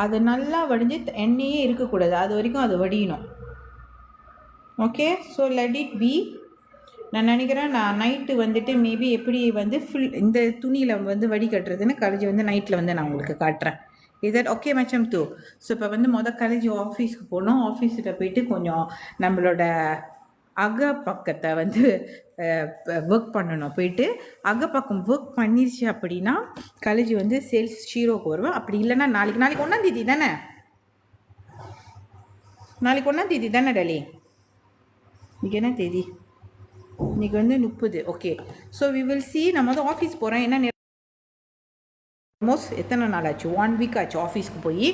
அது நல்லா வடிஞ்சு எண்ணெயே இருக்கக்கூடாது. அது வரைக்கும் அது வடியணும். Okay, so let it be. நான் நினைக்கிறேன் நான் நைட்டு வந்துட்டு மேபி எப்படி வந்து இந்த துணியில் வந்து வடிகட்டுறதுன்னு கழிஞ்சு வந்து நைட்டில் வந்து நான் உங்களுக்கு காட்டுறேன். இதட் ஓகே மச்சம் தூ. ஸோ இப்போ வந்து கழிஞ்சு ஆஃபீஸ்க்கு போனோம். ஆஃபீஸில் போயிட்டு கொஞ்சம் நம்மளோட அகப்பக்கத்தை வந்து ஒர்க் பண்ணணும். போயிட்டு அகப்பக்கம் ஒர்க் பண்ணிருச்சு அப்படின்னா கழிஞ்சு வந்து சேல்ஸ் ஷீரோக்கு வருவேன். அப்படி இல்லைன்னா நாளைக்கு 1ஆம் தானே? நாளைக்கு 1ஆம் தானே டெலி? இன்றைக்கி என்ன தேதி? இன்றைக்கி வந்து 30. Okay, so we will see. நம்ம வந்து ஆஃபீஸ் போகிறேன். என்ன ஆல்மோஸ்ட் எத்தனை நாள் ஆச்சு? 1 வீக் ஆச்சு ஆஃபீஸ்க்கு போய்.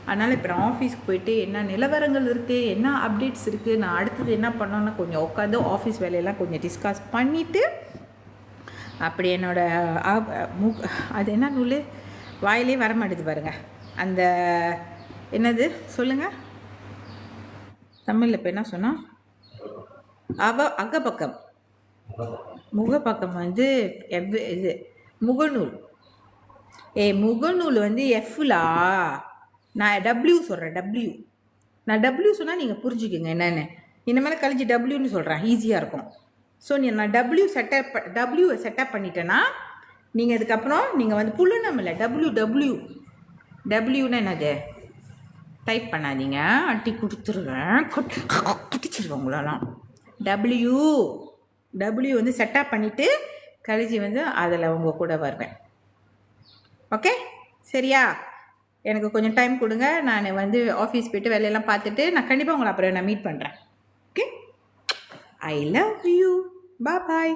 அதனால் இப்போ நான் ஆஃபீஸ்க்கு போயிட்டு என்ன நிலவரங்கள் இருக்குது, என்ன அப்டேட்ஸ் இருக்குது, நான் அடுத்தது என்ன பண்ணோன்னா கொஞ்சம் உட்காந்து ஆஃபீஸ் வேலையெல்லாம் கொஞ்சம் டிஸ்கஸ் பண்ணிவிட்டு அப்படி அது என்ன நூல் வாயிலே வர மாட்டேது பாருங்க. அந்த என்னது சொல்லுங்கள் தமிழில்? இப்போ என்ன சொன்னால் அகப்பக்கம், முகப்பக்கம் வந்து இது முகநூல். முகநூல் வந்து எஃப்லா? நான் டபிள்யூ சொல்கிறேன். நான் டபிள்யூ சொன்னால் நீங்கள் புரிஞ்சுக்குங்க என்னென்னு. இனிமேல் கழிச்சு டபிள்யூன்னு சொல்கிறேன், ஈஸியாக இருக்கும். ஸோ நான் டபிள்யூவை செட்டப் பண்ணிட்டேன்னா நீங்கள் அதுக்கப்புறம் நீங்கள் வந்து புல்லுன்னு இல்லை டபிள்யூன்னா என்னது டைப் பண்ணாதீங்க, அட்டி கொடுத்துருவேன், குடிச்சிருவேன் உங்களெல்லாம். டபிள்யூ வந்து செட்டப் பண்ணிவிட்டு கழிச்சு வந்து அதில் உங்கள் கூட வருவேன். ஓகே, சரியா? எனக்கு கொஞ்சம் டைம் கொடுங்க. நான் வந்து ஆஃபீஸ் போய்ட்டு வேலையெல்லாம் பார்த்துட்டு நான் கண்டிப்பாக உங்களை அப்புறம் நான் மீட் பண்ணுறேன். Okay, I love you. Bye.